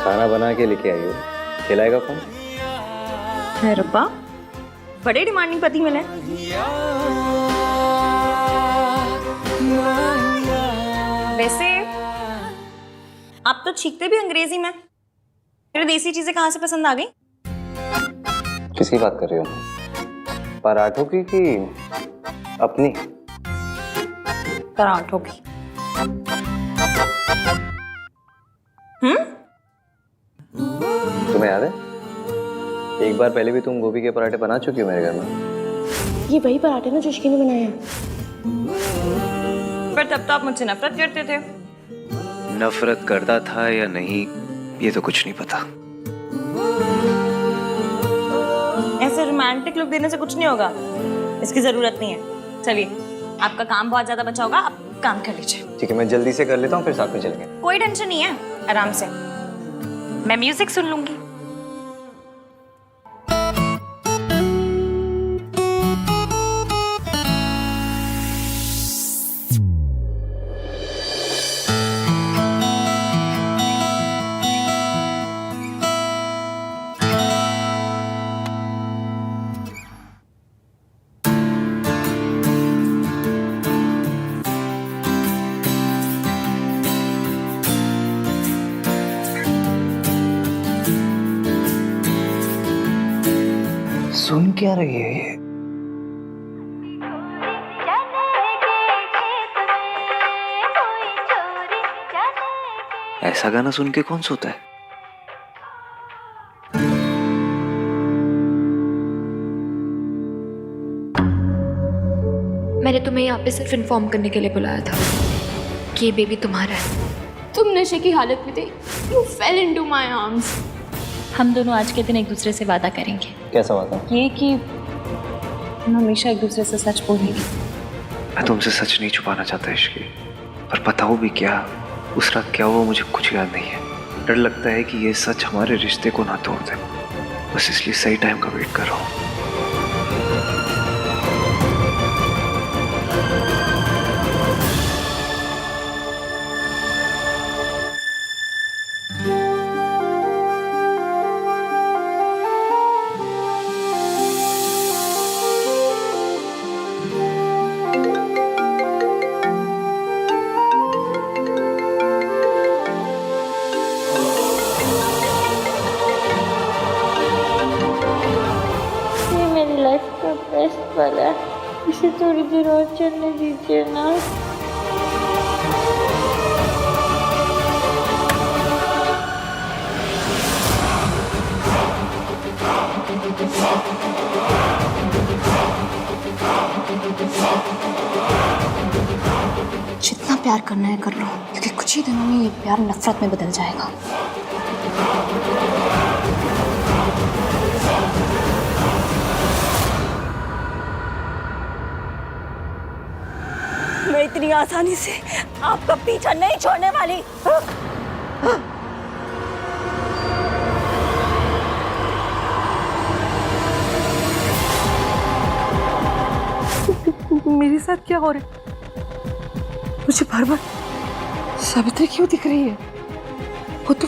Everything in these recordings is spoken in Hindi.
खाना बना के लेके आई हो, खिलाएगा कौन? है रब्बा, बड़े डिमांडिंग पति मिले। वैसे आप तो छींकते भी अंग्रेजी में, फिर देसी चीजें कहाँ से पसंद आ गई? किसकी बात कर रही हो? पराठों की कि अपनी? पराठों की। तुम्हें याद है एक बार पहले भी तुम गोभी के पराठे बना चुकी हो मेरे घर में? ये वही पराठे ना जो इश्की ने बनाए हैं। पर तब तो आप मुझसे नफरत करते थे। नफरत करता था या नहीं ये तो कुछ नहीं पता। ऐसे रोमांटिक लुक देने से कुछ नहीं होगा, इसकी जरूरत नहीं है। चलिए, आपका काम बहुत ज्यादा बचा होगा, आप काम कर लीजिए। ठीक है, मैं जल्दी से कर लेता हूँ, फिर साथ में चलेंगे। कोई टेंशन नहीं है, आराम से। मैं म्यूजिक सुन लूंगी। सुन क्या रही है ये? ऐसा गाना सुन के कौन सोता है? मैंने तुम्हें यहाँ पे सिर्फ इन्फॉर्म करने के लिए बुलाया था कि ये बेबी तुम्हारा है। तुम नशे की हालत में थे, you fail into my arms. हम दोनों आज के दिन एक दूसरे से वादा करेंगे। कैसा वादा? ये कि हम हमेशा एक दूसरे से सच बोलेंगे। मैं तुमसे सच नहीं छुपाना चाहता इश्की, पर बताओ भी क्या, उस रात क्या हुआ मुझे कुछ याद नहीं है। डर लगता है कि ये सच हमारे रिश्ते को ना तोड़ दे, बस इसलिए सही टाइम का वेट कर रहा हूँ। बेस्ट वाला है, इसे थोड़ी देर और चलने दीजिए ना। जितना प्यार करना है कर लो, क्योंकि कुछ ही दिनों में ये प्यार नफरत में बदल जाएगा। मैं इतनी आसानी से आपका पीछा नहीं छोड़ने वाली। मेरे साथ क्या हो रहा है? मुझे बार बार सावित्री क्यों दिख रही है? वो तो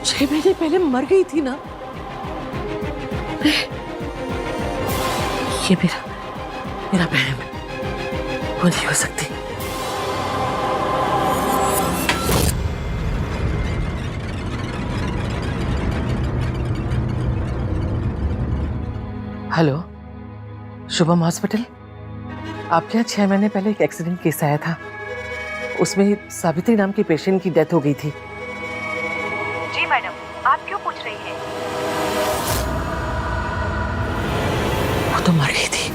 6 महीने पहले मर गई थी ना। ये मेरा बहन वो नहीं हो सकती। Hello, Shubham hospital. आपके यहाँ 6 महीने पहले एक एक्सीडेंट केस आया था, उसमें सावित्री नाम की पेशेंट की डेथ हो गई थी। जी मैडम, आप क्यों पूछ रही हैं? वो तो मर गई थी,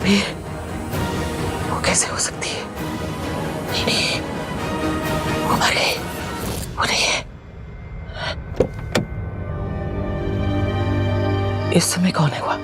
फिर वो कैसे हो सकती है? नहीं, वो मर गई, वो नहीं है। इस समय कौन है वो?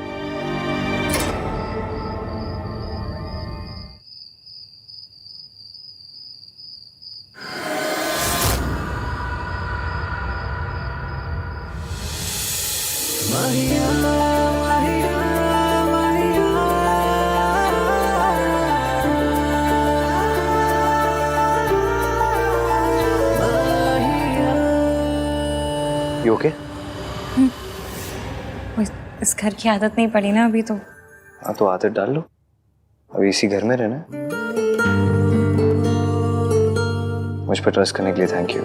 You okay? इस घर की आदत नहीं पड़ी ना अभी तो। हाँ तो आदत डाल लो, अभी इसी घर में रहना है। मुझ पर ट्रस्ट करने के लिए थैंक यू।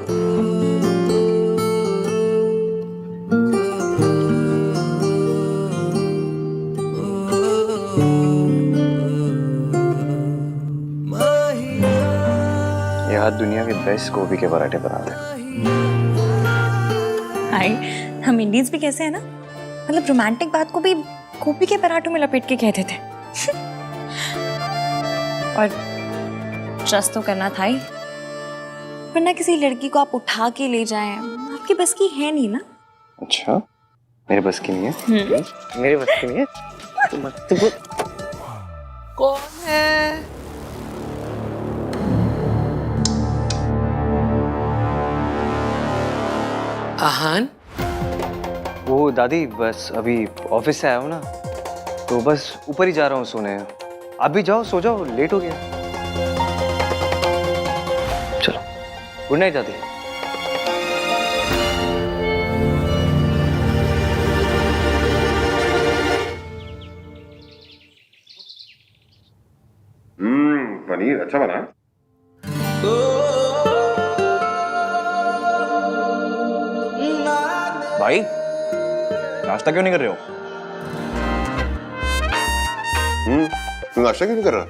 ये हाथ दुनिया के बेस्ट गोभी के पराठे बनाते हैं। हाय, हम इंडियंस भी कैसे हैं ना, मतलब रोमांटिक बात को भी गोभी के पराठों में लपेट के कहते थे। और ट्रस्ट तो करना था ही, वरना किसी लड़की को आप उठा के ले जाएं आपकी बस की है नहीं ना। अच्छा, मेरे बस की नहीं है? मेरे बस की नहीं है? तो कौन है? आहान, वो दादी बस अभी ऑफिस से आया हूँ ना, तो बस ऊपर ही जा रहा हूँ सोने। आप भी जाओ, सो जाओ, लेट हो गया। चलो, गुड नाइट दादी। पनीर अच्छा बना है। भाई नाश्ता क्यों नहीं कर रहे हो? तू नाश्ता क्यों नहीं कर रहा?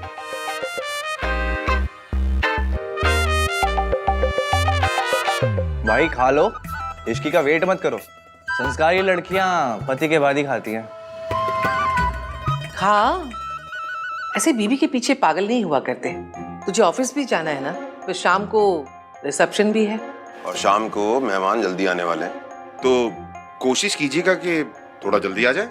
भाई खा लो, इश्की का वेट मत करो। संस्कारी लड़कियां पति के बाद ही खाती हैं। हाँ, ऐसे बीवी के पीछे पागल नहीं हुआ करते। तुझे ऑफिस भी जाना है ना, फिर शाम को रिसेप्शन भी है। और शाम को मेहमान जल्दी आने वाले हैं, तो कोशिश कीजिएगा कि थोड़ा जल्दी आ जाए।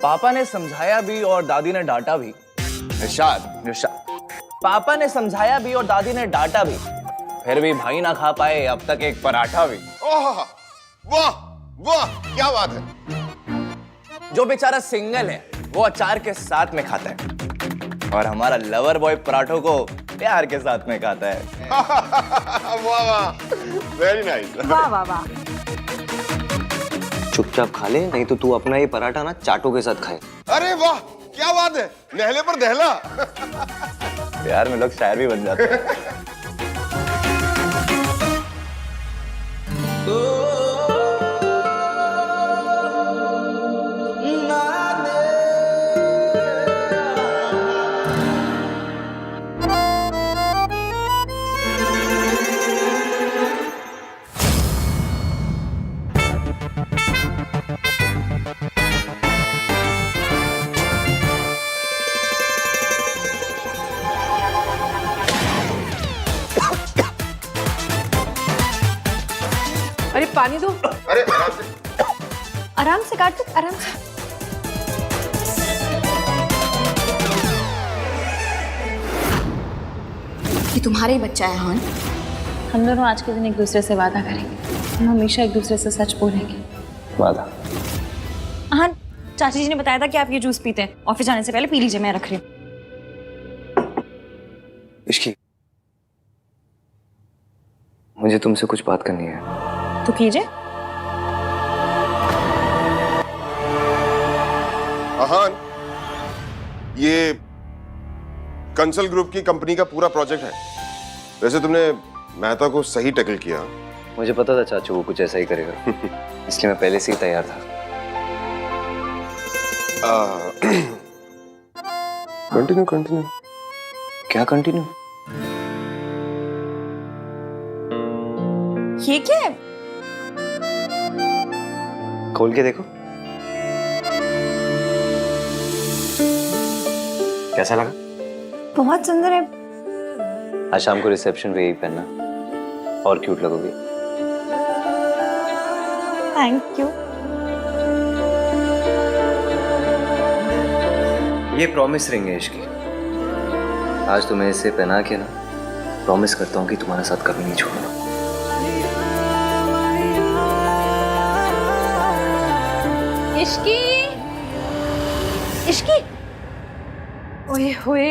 पापा ने समझाया भी और दादी ने डांटा भी। इरशाद, पापा ने समझाया भी और दादी ने डांटा भी, फिर भी भाई ना खा पाए अब तक एक पराठा भी। ओह, वाह वाह, क्या बात है। जो बेचारा सिंगल है वो अचार के साथ में खाता है, और हमारा लवर बॉय पराठों को प्यार के साथ में खाता है। वाह वाह, वेरी नाइस। वाह वाह वाह। चुपचाप खा ले, नहीं तो तू अपना ये पराठा ना चाटों के साथ खाए। अरे वाह, क्या बात है, नहले पर दहला। प्यार में लोग शायर भी बन जाते हैं। अरे पानी दो। अरे आराम से काट, आराम से। ये तुम्हारा ही बच्चा है हान। हम दोनों आज के दिन एक दूसरे से वादा करेंगे, हम हमेशा एक दूसरे से सच बोलेंगे। वादा? हाँ, चाची जी ने बताया था कि आप ये जूस पीते हैं, ऑफिस जाने से पहले पी लीजिए, मैं रख रही हूँ। इश्की, मुझे तुमसे कुछ बात करनी है। तो कीजिए। आहान, ये कंसल ग्रुप की कंपनी का पूरा प्रोजेक्ट है। वैसे तुमने मेहता को सही टैकल किया। मुझे पता था चाचू वो कुछ ऐसा ही करेगा, इसलिए मैं पहले से ही तैयार था। Continue continue. क्या कंटिन्यू? ये क्या है? खोल के देखो, कैसा लगा? बहुत सुंदर है। आज शाम को रिसेप्शन पे यही पहनना, और क्यूट लगोगी। Thank you. ये प्रॉमिस रिंग है इसकी। आज तुम्हें इसे पहना के ना प्रॉमिस करता हूँ कि तुम्हारे साथ कभी नहीं छोड़ूंगा। इश्की, इश्की, ओए होए,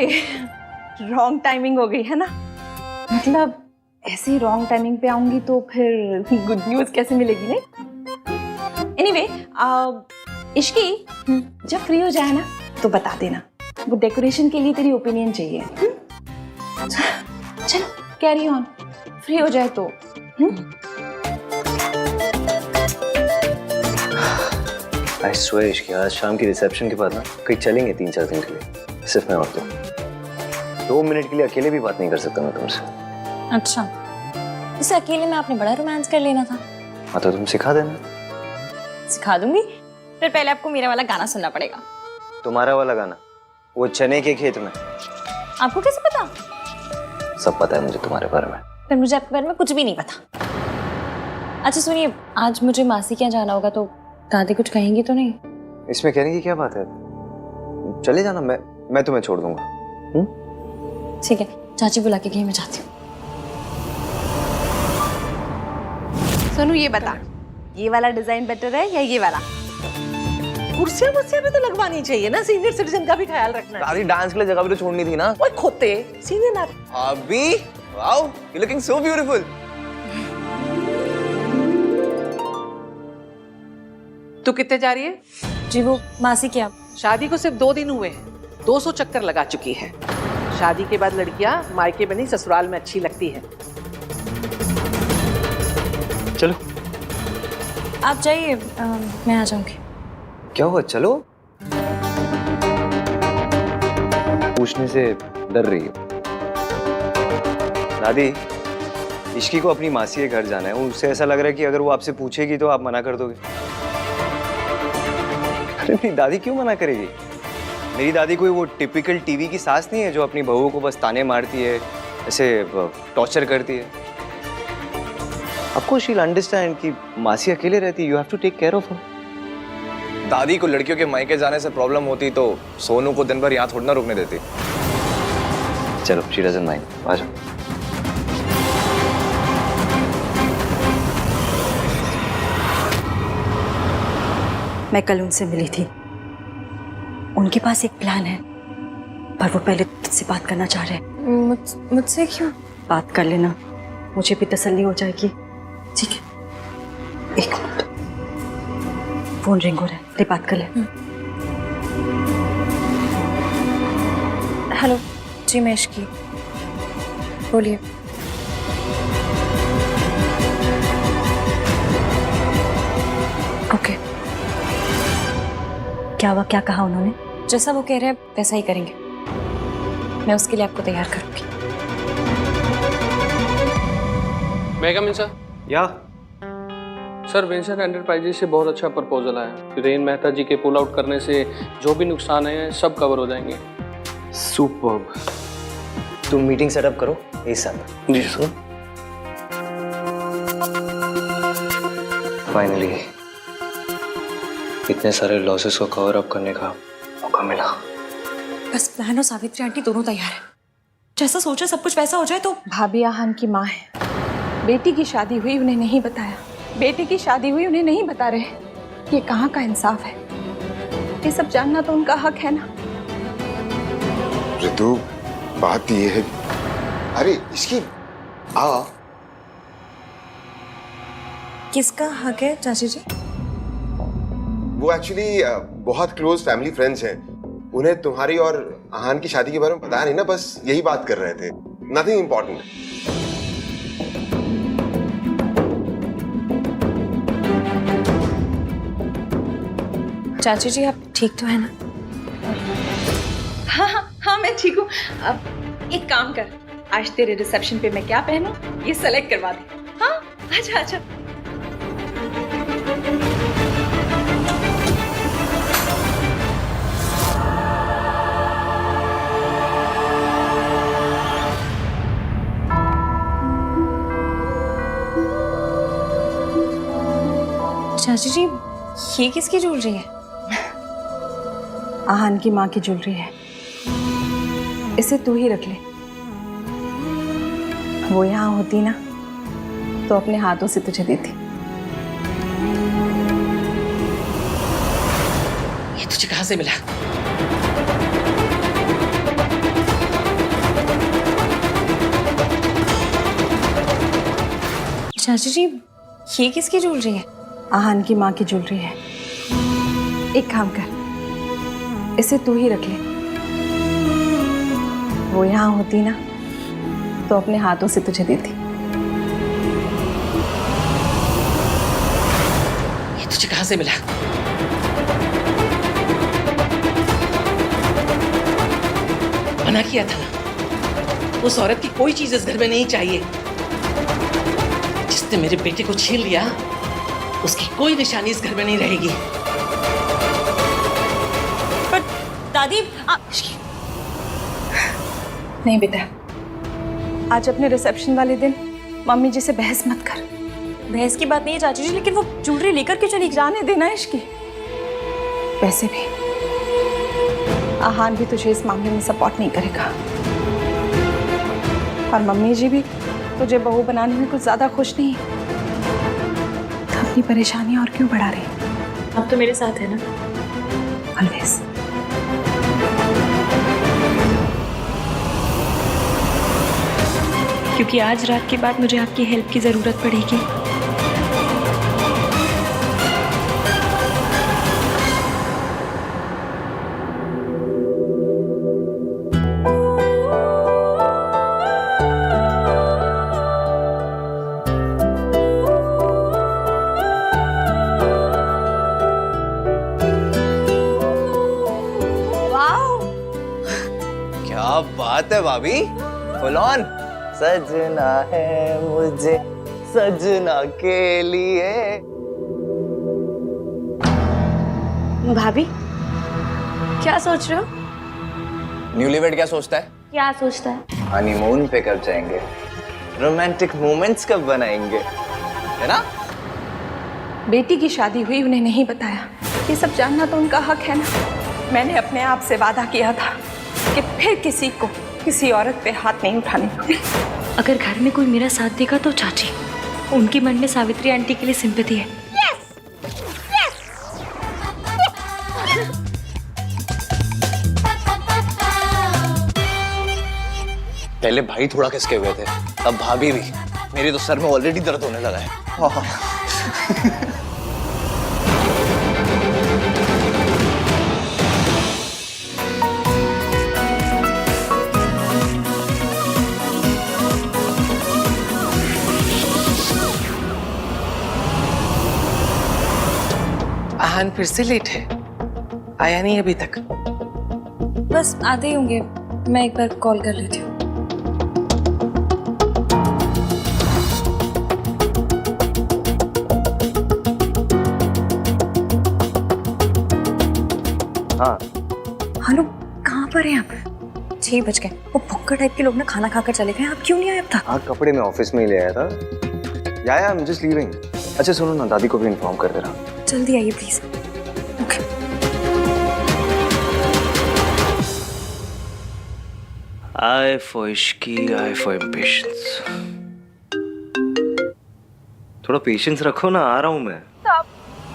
रॉन्ग टाइमिंग हो गई है ना। मतलब ऐसे ही रॉन्ग टाइमिंग पे आऊंगी तो फिर गुड न्यूज कैसे मिलेगी नहीं। एनीवे इश्की जब फ्री हो जाए ना तो बता देना, वो डेकोरेशन के लिए तेरी ओपिनियन चाहिए। चलो कैरी ऑन, फ्री हो जाए तो। आई स्वेयर कि आज शाम की रिसेप्शन के बाद ना कहीं चलेंगे 3-4 दिन के लिए, सिर्फ मैं और तुम। 2 मिनट के लिए अकेले भी बात नहीं कर सकता मैं तुमसे। अच्छा, इसे अकेले में आपने बड़ा रोमांस कर लेना था। हाँ तो तुम सिखा देना। सिखा दूंगी, फिर पहले आपको मेरा वाला गाना सुनना पड़ेगा। तुम्हारा वाला गाना? वो चने के खेत में। आपको कैसे पता? सब पता है मुझे तुम्हारे बारे में। फिर मुझे आपके बारे में कुछ भी नहीं पता। अच्छा सुनिए, आज मुझे मासी के यहाँ जाना होगा तो दादी कुछ कहेंगी तो नहीं? इसमें कहने की क्या बात है, चले जाना, मैं तुम्हें छोड़ दूंगा। ठीक है, चाची बुला के गई, मैं जाती हूँ। सोनू ये बता, ये वाला डिजाइन बेटर है या ये वाला? कुर्सियां वुर्सियां भी तो लगवानी चाहिए ना, सीनियर सिटीजन का भी ख्याल रखना है। दादी डांस के लिए जगह भी तो छोड़नी थी ना। ओए खोते, सीनियर ना। अभी wow, you looking so beautiful. तू कितने जा रही है? जी वो मासी के यहाँ। शादी को सिर्फ 2 दिन हुए हैं, 200 चक्कर लगा चुकी है। शादी के बाद लड़कियां मायके में नहीं ससुराल में अच्छी लगती है। चलो आप जाइए, मैं आ जाऊंगी। क्या हुआ, चलो। पूछने से डर रही है दादी। इश्की को अपनी मासी के घर जाना है, उससे ऐसा लग रहा है कि अगर वो आपसे पूछेगी तो आप मना कर दोगे। अरे मेरी दादी क्यों मना करेगी? मेरी दादी कोई वो टिपिकल टीवी की सास नहीं है जो अपनी बहू को बस ताने मारती है, ऐसे टॉर्चर करती है। आपको शील अंडरस्टैंड कि मासी अकेले रहती है, you have to take care of her. दादी को लड़कियों के मायके जाने से प्रॉब्लम होती तो सोनू को दिन भर यहाँ थोड़ा ना रुकने देती। चलो, शी डजंट माइंड, आ जाओ। मैं कल उनसे मिली थी, उनके पास एक प्लान है, पर वो पहले तुझसे बात करना चाह रहे हैं। मुझसे क्यों? बात कर लेना, मुझे भी तसल्ली हो जाएगी। ठीक है, 1 मिनट, फोन रिंग हो रहा है, ले बात कर ले। हेलो जी, मैं इश्की, बोलिए। ओके, क्या हुआ, क्या कहा उन्होंने? जैसा वो कह रहे हैं वैसा ही करेंगे, मैं उसके लिए आपको तैयार करूंगी। मैं कम इन सर? या सर, वेंचर एंटरप्राइजेस से बहुत अच्छा प्रपोजल आया। रेन मेहता जी के पुल आउट करने से जो भी नुकसान है सब कवर हो जाएंगे। सुपर्ब। तुम मीटिंग सेटअप करो इस साथ। जी सर। फाइनली इतने सारे लॉसेस को कवर अप करने का मौका मिला। बस प्लान और सावित्री आंटी दोनों तैयार है, जैसा सोचा सब कुछ वैसा हो जाए तो। भाभी आहान की माँ है, बेटी की शादी हुई उन्हें नहीं बताया, बेटी की शादी हुई उन्हें नहीं बता रहे, ये कहाँ का इंसाफ है? ये सब जानना तो उनका हक है ना। ऋतु, बात ये है, अरे इसकी आ। किसका हक है चाची जी? वो एक्चुअली बहुत क्लोज फैमिली फ्रेंड्स हैं, उन्हें तुम्हारी और आहान की शादी के बारे में पता नहीं ना, बस यही बात कर रहे थे, नथिंग इम्पोर्टेंट। चाची जी आप ठीक तो है ना? हाँ हाँ हाँ, मैं ठीक हूँ। अब एक काम कर, आज तेरे रिसेप्शन पे मैं क्या पहनूं ये सेलेक्ट करवा दे। हाँ, अच्छा अच्छा। चाची जी ये किसकी ज्वेलरी है? आहान की माँ की ज्वेलरी है, इसे तू ही रख ले। वो यहाँ होती ना तो अपने हाथों से तुझे देती। ये तुझे कहाँ से मिला? चाची जी, ये किसकी ज्वेलरी है? आहान की माँ की ज्वेलरी है। एक काम कर, इसे तू ही रख ले। वो यहाँ होती ना तो अपने हाथों से तुझे देती। ये तुझे कहाँ से मिला? मना किया था ना, उस औरत की कोई चीज इस घर में नहीं चाहिए। जिसने मेरे बेटे को छीन लिया, उसकी कोई निशानी इस घर में नहीं रहेगी। पर दादी नहीं बेटा, आज अपने रिसेप्शन वाले दिन मम्मी जी से बहस मत कर। बहस की बात नहीं है चाची जी, लेकिन वो ज्वेलरी लेकर के चली जाने देना इसकी। वैसे भी आहान भी तुझे इस मामले में सपोर्ट नहीं करेगा, और मम्मी जी भी तुझे बहू बनाने में कुछ ज्यादा खुश नहीं है। तो अपनी परेशानी और क्यों बढ़ा रही? अब तो मेरे साथ है ना, ऑलवेज। क्योंकि आज रात के बाद मुझे आपकी हेल्प की जरूरत पड़ेगी। क्या बात है भाभी, फुल ऑन। सजना है मुझे सजना के लिए। भाभी, क्या सोच रहे हो? न्यूलीवेड क्या सोचता है? क्या सोचता है? हनीमून पे कब जाएंगे, रोमांटिक मोमेंट्स कब बनाएंगे, है ना? बेटी की शादी हुई, उन्हें नहीं बताया। ये सब जानना तो उनका हक है ना। मैंने अपने आप से वादा किया था कि फिर किसी को किसी औरत पे हाथ नहीं उठाने। अगर घर में कोई मेरा साथ देगा तो चाची, उनके मन में सावित्री आंटी के लिए सिंपैथी है। पहले भाई थोड़ा खिसके हुए थे, अब भाभी भी। मेरी तो सर में ऑलरेडी दर्द होने लगा है। आहान फिर से लेट है, आया नहीं अभी तक। बस आते ही होंगे, मैं एक बार कॉल कर लेती हूँ। हाँ हेलो, कहाँ पर हैं आप? 6 बज गए। वो भुक्कर टाइप के लोग ना खाना खाकर चले गए, आप क्यों नहीं आए अब तक? हाँ, कपड़े मैं ऑफिस में ही ले आया था। या आई एम जस्ट लीविंग। अच्छा सुनो ना, दादी को भी इन्फॉर्म कर देना। जल्दी आइए please. Okay. I for Ishki, I for impatience। थोड़ा पेशेंस रखो ना, आ रहा हूँ मैं। साहब,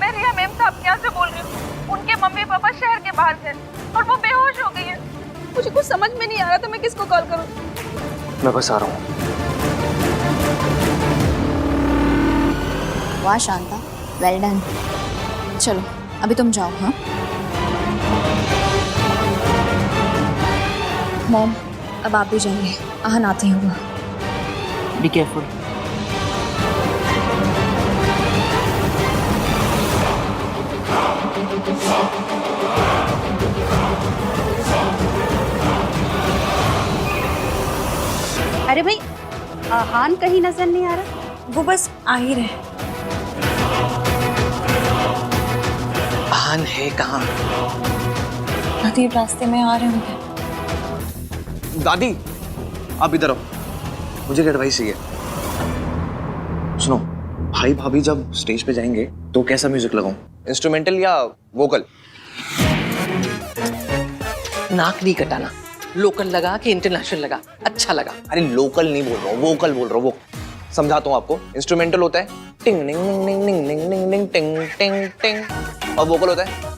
मैं रिया मैम साहब के यहाँ से बोल रही हूँ। उनके मम्मी पापा शहर के बाहर थे और वो बेहोश हो गई है। मुझे कुछ समझ में नहीं आ रहा था मैं किसको कॉल करूँ। मैं बस आ रहा हूँ। वाह शांता, वेल डन। चलो अभी तुम जाओ। हाँ मॉम, अब आप भी जाइए, आहन आते ही होगा। Be careful. अरे भाई, आहान कहीं नजर नहीं आ रहा। वो बस आ ही रहे। आहान है कहाँ? दादी रास्ते में आ रहे होंगे। दादी आप इधर आओ, मुझे एक एडवाइस चाहिए। सुनो, भाई भाभी जब स्टेज पे जाएंगे तो कैसा म्यूजिक लगाऊं, इंस्ट्रूमेंटल या वोकल? नाक नहीं कटाना, लोकल लगा कि इंटरनेशनल लगा, अच्छा लगा। अरे लोकल नहीं बोल रहा हूँ, वोकल बोल रहा हूँ। वो समझाता हूँ आपको। इंस्ट्रूमेंटल होता है टिंग टिंग टिंग टिंग टिंग टिंग टिंग टिंग टिंग टिंग, और वोकल होता है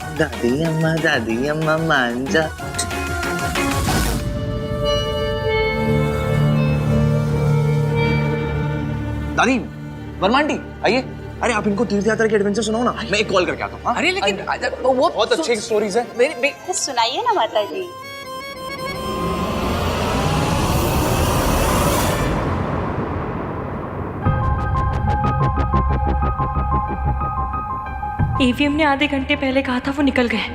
दादी अम्मा मान जा। दादी वर्मा आंटी आइए। अरे आप इनको तीर्थ यात्रा के एडवेंचर सुनाओ ना, मैं एक कॉल करके आता हूँ। अरे लेकिन वो बहुत अच्छी स्टोरीज है। तो सुनाइए ना माता जी। ईवीएम ने आधे घंटे पहले कहा था वो निकल गए,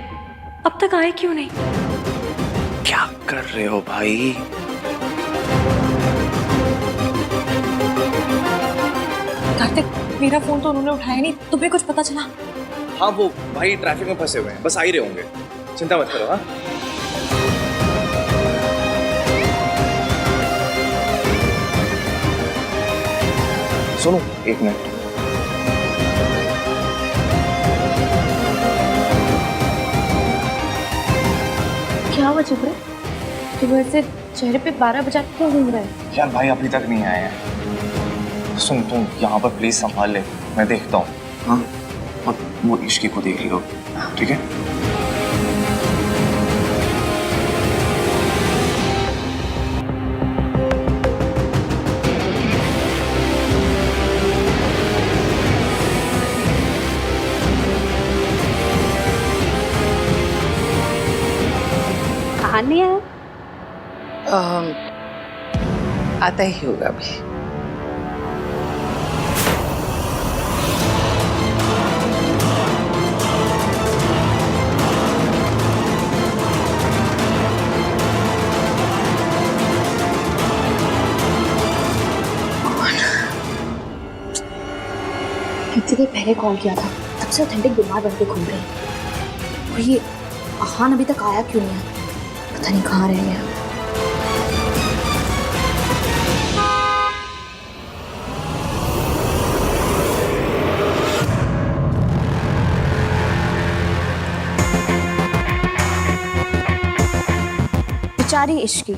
अब तक आए क्यों नहीं? क्या कर रहे हो भाई? कार्तिक, मेरा फोन तो उन्होंने उठाया नहीं, तुम्हें कुछ पता चला? हाँ वो भाई ट्रैफिक में फंसे हुए हैं, बस आ ही रहे होंगे, चिंता मत करो। हाँ सुनो एक मिनट। क्या हुआ चुप रहे? सुबह से चेहरे पे 12 बजा क्यों घूम रहा है? यार भाई अभी तक नहीं आए हैं। सुन तुम यहाँ पर प्लीज संभाल ले, मैं देखता हूँ। हाँ और वो इश्की को देख लो, ठीक है? कहाँ नहीं आया? आता ही होगा अभी। इतनी देर पहले कॉल किया था, तब से ऑथेंटिक बीमार बन के घूम रहे हैं। और ये आहान अभी तक आया क्यों नहीं है? पता नहीं कहाँ रह गया। बेचारी इश्की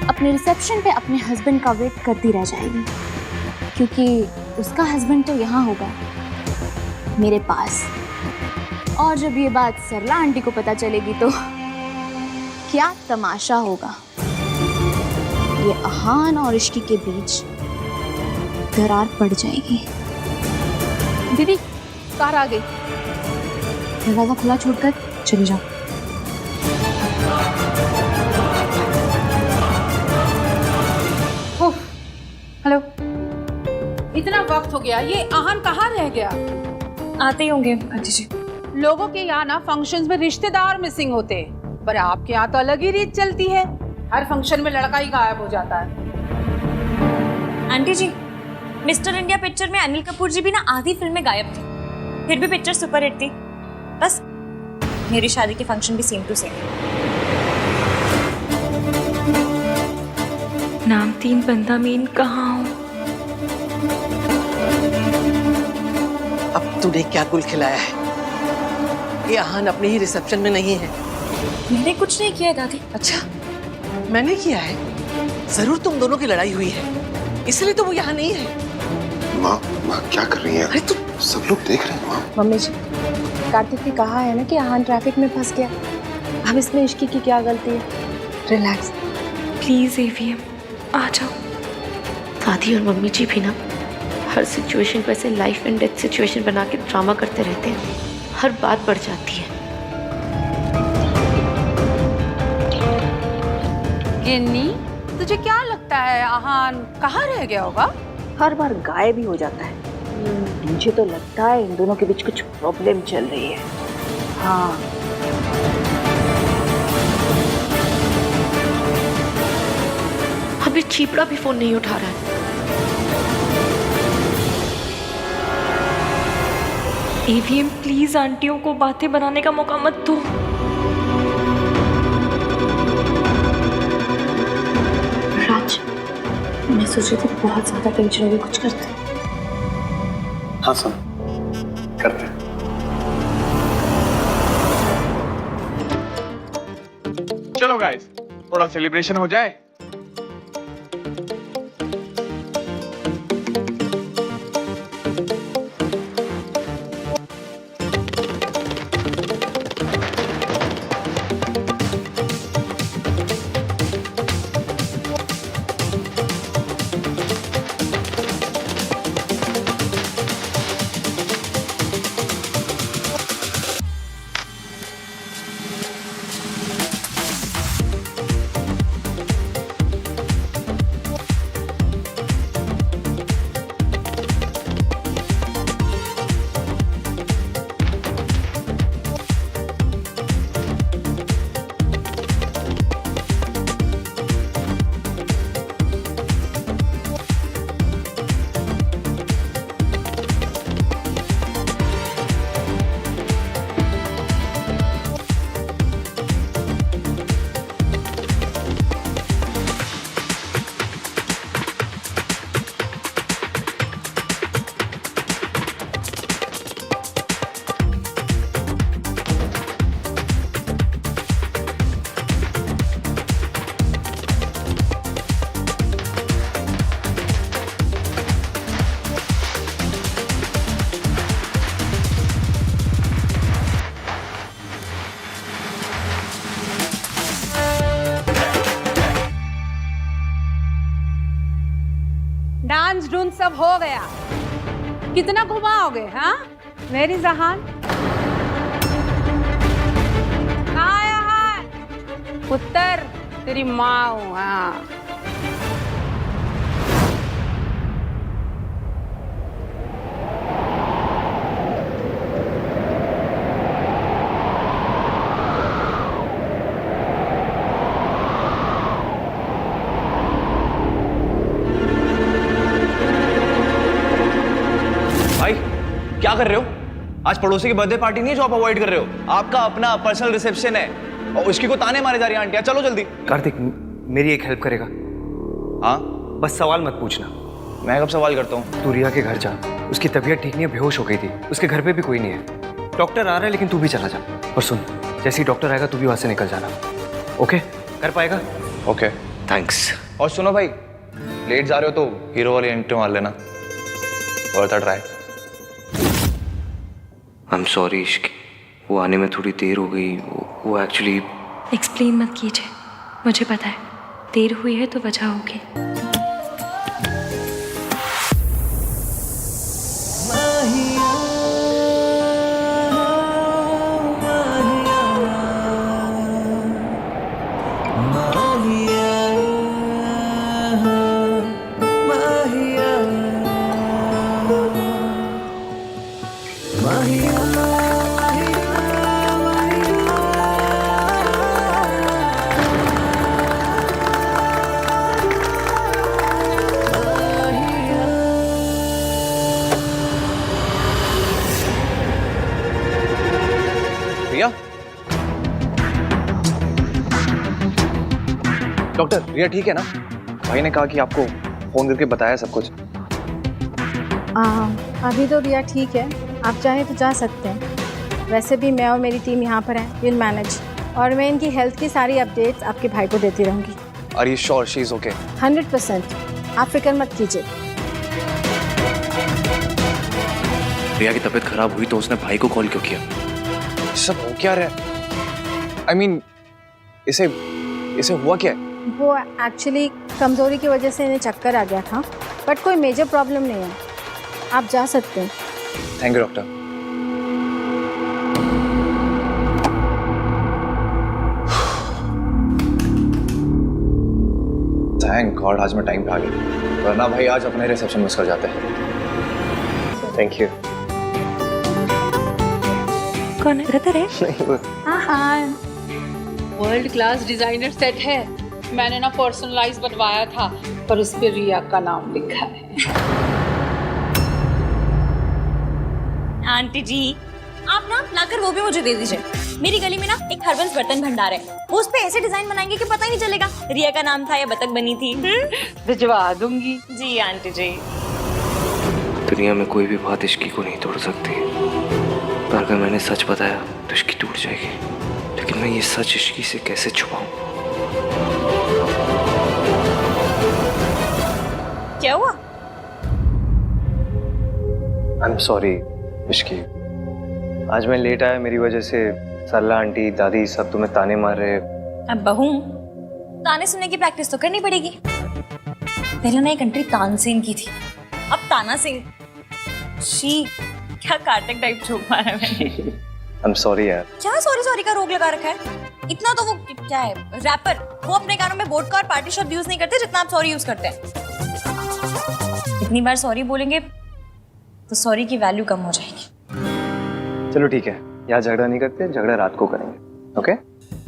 अपने रिसेप्शन पे अपने हस्बैंड का वेट करती रह जाएगी, क्योंकि उसका हस्बैंड तो यहाँ होगा मेरे पास। और जब ये बात सरला आंटी को पता चलेगी तो क्या तमाशा होगा। ये आहान और इश्की के बीच दरार पड़ जाएगी। दीदी कार आ गई, दरवाजा खुला छोड़कर चली जाओ। हेलो, इतना वक्त हो गया, ये आहान कहाँ रह गया? आते ही होंगे आंटी जी। लोगों के यहाँ ना फंक्शंस में रिश्तेदार मिसिंग होते हैं, पर आपके यहाँ तो अलग ही रीत चलती है। हर फंक्शन में लड़का ही गायब हो जाता है। आंटी जी, मिस्टर इंडिया पिक्चर में अनिल कपूर जी भी ना आधी फिल्म में गायब थे, फिर भी पिक्चर सुपर हिट थी। बस मेरी शादी के फंक्शन भी सेम टू सेम। नाम 3 बंदा मीन कहाँ हूँ? अब तूने क्या गुल खिलाया है? ये आहान अपने ही रिसेप्शन में नहीं है। मैंने कुछ नहीं किया है दादी। अच्छा, मैंने किया है? जरूर तुम दोनों की लड़ाई हुई है, इसलिए तो वो यहाँ नहीं है। माँ क्या कर रही है? अरे तू, सब लोग देख रहे हैं माँ। मम्मी जी, कार्तिक ने कहा है ना कि आहान ट्रैफिक में फंस गया, अब इसमें इश्की की क्या गलती है? रिलैक्स। प्लीज एवीएम आ जाओ। दादी और मम्मी जी भी ना हर सिचुएशन को ऐसे लाइफ एंड डेथ सिचुएशन बना के ड्रामा करते रहते हैं, हर बात बढ़ जाती है। गिन्नी, तुझे क्या लगता है आहान कहाँ रह गया होगा? हर बार गायब ही हो जाता है। मुझे तो लगता है इन दोनों के बीच कुछ प्रॉब्लम चल रही है। हाँ, अभी चीपड़ा भी फोन नहीं उठा रहा है। एवीएम प्लीज आंटियों को बातें बनाने का मौका मत दो। राज, मैं सोच रही थी बहुत ज्यादा टेंशन होगी, कुछ करते। हाँ सुन, करते। चलो गाइस, थोड़ा सेलिब्रेशन हो जाए। ढूंढ सब हो गया। कितना घुमाओगे? हाँ मेरी जहान, कहाँ आया है? उत्तर तेरी माँ हूँ। हाँ भाई क्या कर रहे हो? आज पड़ोसी की बर्थडे पार्टी नहीं है जो आप अवॉइड कर रहे हो। आपका अपना पर्सनल रिसेप्शन है और उसकी को ताने मारे जा रही है आंटियां। चलो जल्दी। कार्तिक, मेरी एक हेल्प करेगा? हाँ बस सवाल मत पूछना। मैं कब सवाल करता हूँ? तू रिया के घर जा, उसकी तबीयत ठीक नहीं है, बेहोश हो गई थी। उसके घर पे भी कोई नहीं है। डॉक्टर आ रहा है लेकिन तू भी चला जा। और सुन, जैसे ही डॉक्टर आएगा तू भी वहां से निकल जाना। ओके? कर पाएगा? Okay thanks. और सुनो भाई, लेट जा रहे हो तो हीरो वाली एंट्री मार लेना। Worth a try. I am sorry इश्क, वो आने में थोड़ी देर हो गई। वो एक्चुअली एक्सप्लेन मत कीजिए, मुझे पता है देर हुई है तो वजह होगी। रिया? डॉक्टर, रिया ठीक है ना? भाई ने कहा कि आपको फोन करके बताया सब कुछ। अभी तो रिया ठीक है, आप चाहें तो जा सकते हैं। वैसे भी मैं और मेरी टीम यहाँ पर है, विल मैनेज। और मैं इनकी हेल्थ की सारी अपडेट्स आपके भाई को देती रहूँगी। Are you sure she is okay? 100%, आप फिक्र मत कीजिए। रिया की तबीयत खराब हुई तो उसने भाई को कॉल क्यों किया? सब हो क्या रहा है? आई मीन इसे हुआ क्या है? वो एक्चुअली कमज़ोरी की वजह से इन्हें चक्कर आ गया था, बट कोई मेजर प्रॉब्लम नहीं है, आप जा सकते हैं। Thank you doctor. Thank God आज मैं टाइम पे आ गया, वरना भाई आज अपने रिसेप्शन मिस कर जाते हैं। Thank you. कौन है? रतर है? हाँ, वर्ल्ड क्लास डिजाइनर सेट है। मैंने ना पर्सनलाइज बनवाया था, पर उस पे रिया का नाम लिखा है। आंटी जी, आप ना लाकर वो भी मुझे दे दीजिए। मेरी गली में ना एक हरबंस बर्तन भंडार है, वो उस पे ऐसे डिजाइन बनाएंगे कि पता ही नहीं चलेगा रिया का नाम था या बतख बनी थी। भिजवा दूंगी। जी आंटी जी। दुनिया में कोई भी बात इश्की को नहीं तोड़ सकती, पर अगर मैंने सच बताया तो इश्की टूट जाएगी। लेकिन मैं ये सच इश्की से कैसे छुपाऊं? क्या हुआ? आई एम सॉरी इश्की, आज मैं लेट आया, मेरी वजह से सरला आंटी दादी सब तुम्हें ताने मार रहे। अब बहू, ताने सुनने की प्रैक्टिस तो करनी पड़ेगी। पहले ना एक एंट्री तानसेन की थी, अब ताना सिंह। शी, क्या कार्तिक टाइप जोक मारा है मैंने। आई एम सॉरी यार। क्या सॉरी सॉरी का रोग लगा रखा है? इतना तो वो क्या है रैपर, वो अपने गानों में वोडका और पार्टी शब्द यूज नहीं करते जितना आप सॉरी यूज करते हैं। इतनी बार सॉरी बोलेंगे तो सॉरी की वैल्यू कम हो जाएगी। चलो ठीक है, यहाँ झगड़ा नहीं करते, झगड़ा रात को करेंगे। ओके?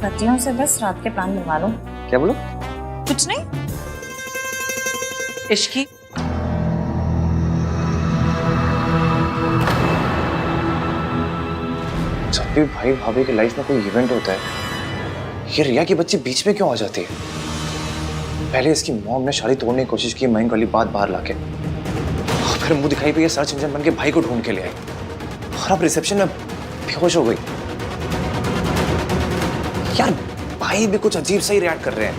पतियों से बस रात के प्लान बनवा लो। क्या बोलो? कुछ नहीं। इश्की, जब भी भाई भाभी की लाइफ में कोई इवेंट होता है, ये रिया की बच्ची बीच में क्यों आ जाती है? पहले इसकी मॉम ने शादी तोड़ने की कोशिश की महंग वाली बात बाहर लाके, और फिर मुंह दिखाई पे ये सर्च इंजन बन के भाई को ढूंढ के ले आई, और अब रिसेप्शन में बेहोश हो गई। यार भाई भी कुछ अजीब सा ही रिएक्ट कर रहे हैं।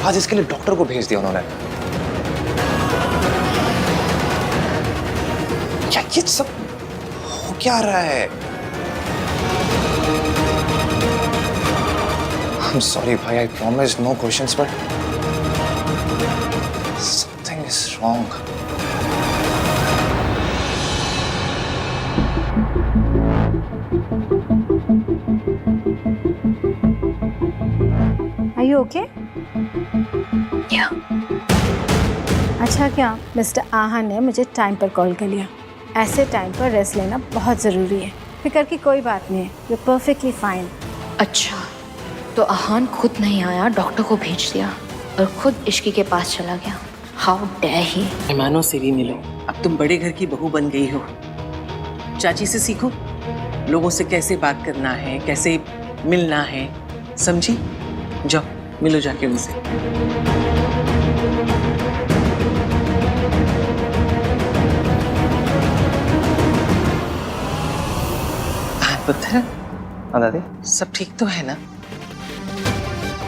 आज इसके लिए डॉक्टर को भेज दिया उन्होंने। क्या ये सब हो क्या रहा है? I'm sorry, bhai. I promise no questions, but something is wrong. Are you okay? Yeah. अच्छा क्या मिस्टर आहा ने मुझे टाइम पर कॉल कर लिया। ऐसे टाइम पर रेस्ट लेना बहुत ज़रूरी है। फिक्र की कोई बात नहीं है, यू परफेक्टली फाइन। अच्छा, तो आहान खुद नहीं आया, डॉक्टर को भेज दिया और खुद इश्की के पास चला गया। How dare he. मेहमानों से भी मिलो, अब तुम बड़े घर की बहू बन गई हो। चाची से सीखो, लोगों से कैसे बात करना है, कैसे मिलना है, समझी? जाओ मिलो जाके उनसे। पुत्र, दादी सब ठीक तो है ना?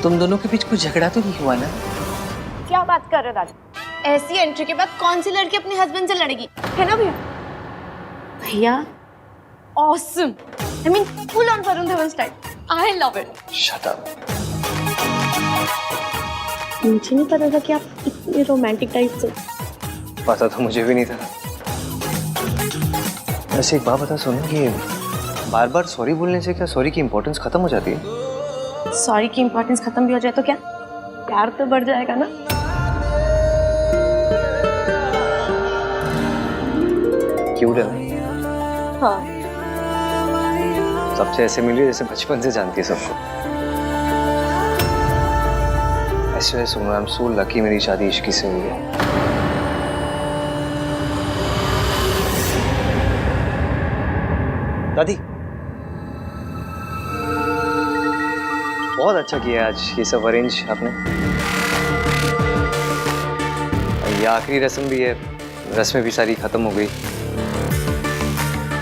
तुम दोनों के बीच कुछ झगड़ा तो नहीं हुआ ना? क्या बात कर रहे हो दादी? ऐसी एंट्री के बाद कौन सी लड़की अपने हस्बैंड से लड़ेगी, है ना भैया? भैया awesome, I mean full on Varun Dhawan style. I love it. Shut up. मुझे नहीं पता था कि आप इतने रोमांटिक टाइप से। पता तो मुझे भी नहीं था। वैसे एक बात बता सोनू, कि बार बार सॉरी बोलने से क्या सॉरी की इम्पोर्टेंस खत्म हो जाती है? सॉरी की इम्पोर्टेंस खत्म भी हो जाए तो क्या प्यार तो बढ़ जाएगा ना? क्यूट है ना? हाँ। सबसे ऐसे मिली जैसे बचपन से जानती है सबको। ऐसे Sonu, I am so lucky मेरी शादी इश्की से हुई है। दादी बहुत अच्छा किया आज ये सब अरेंज आपने। ये आखिरी रस्म भी है, रस्में भी सारी खत्म हो गई।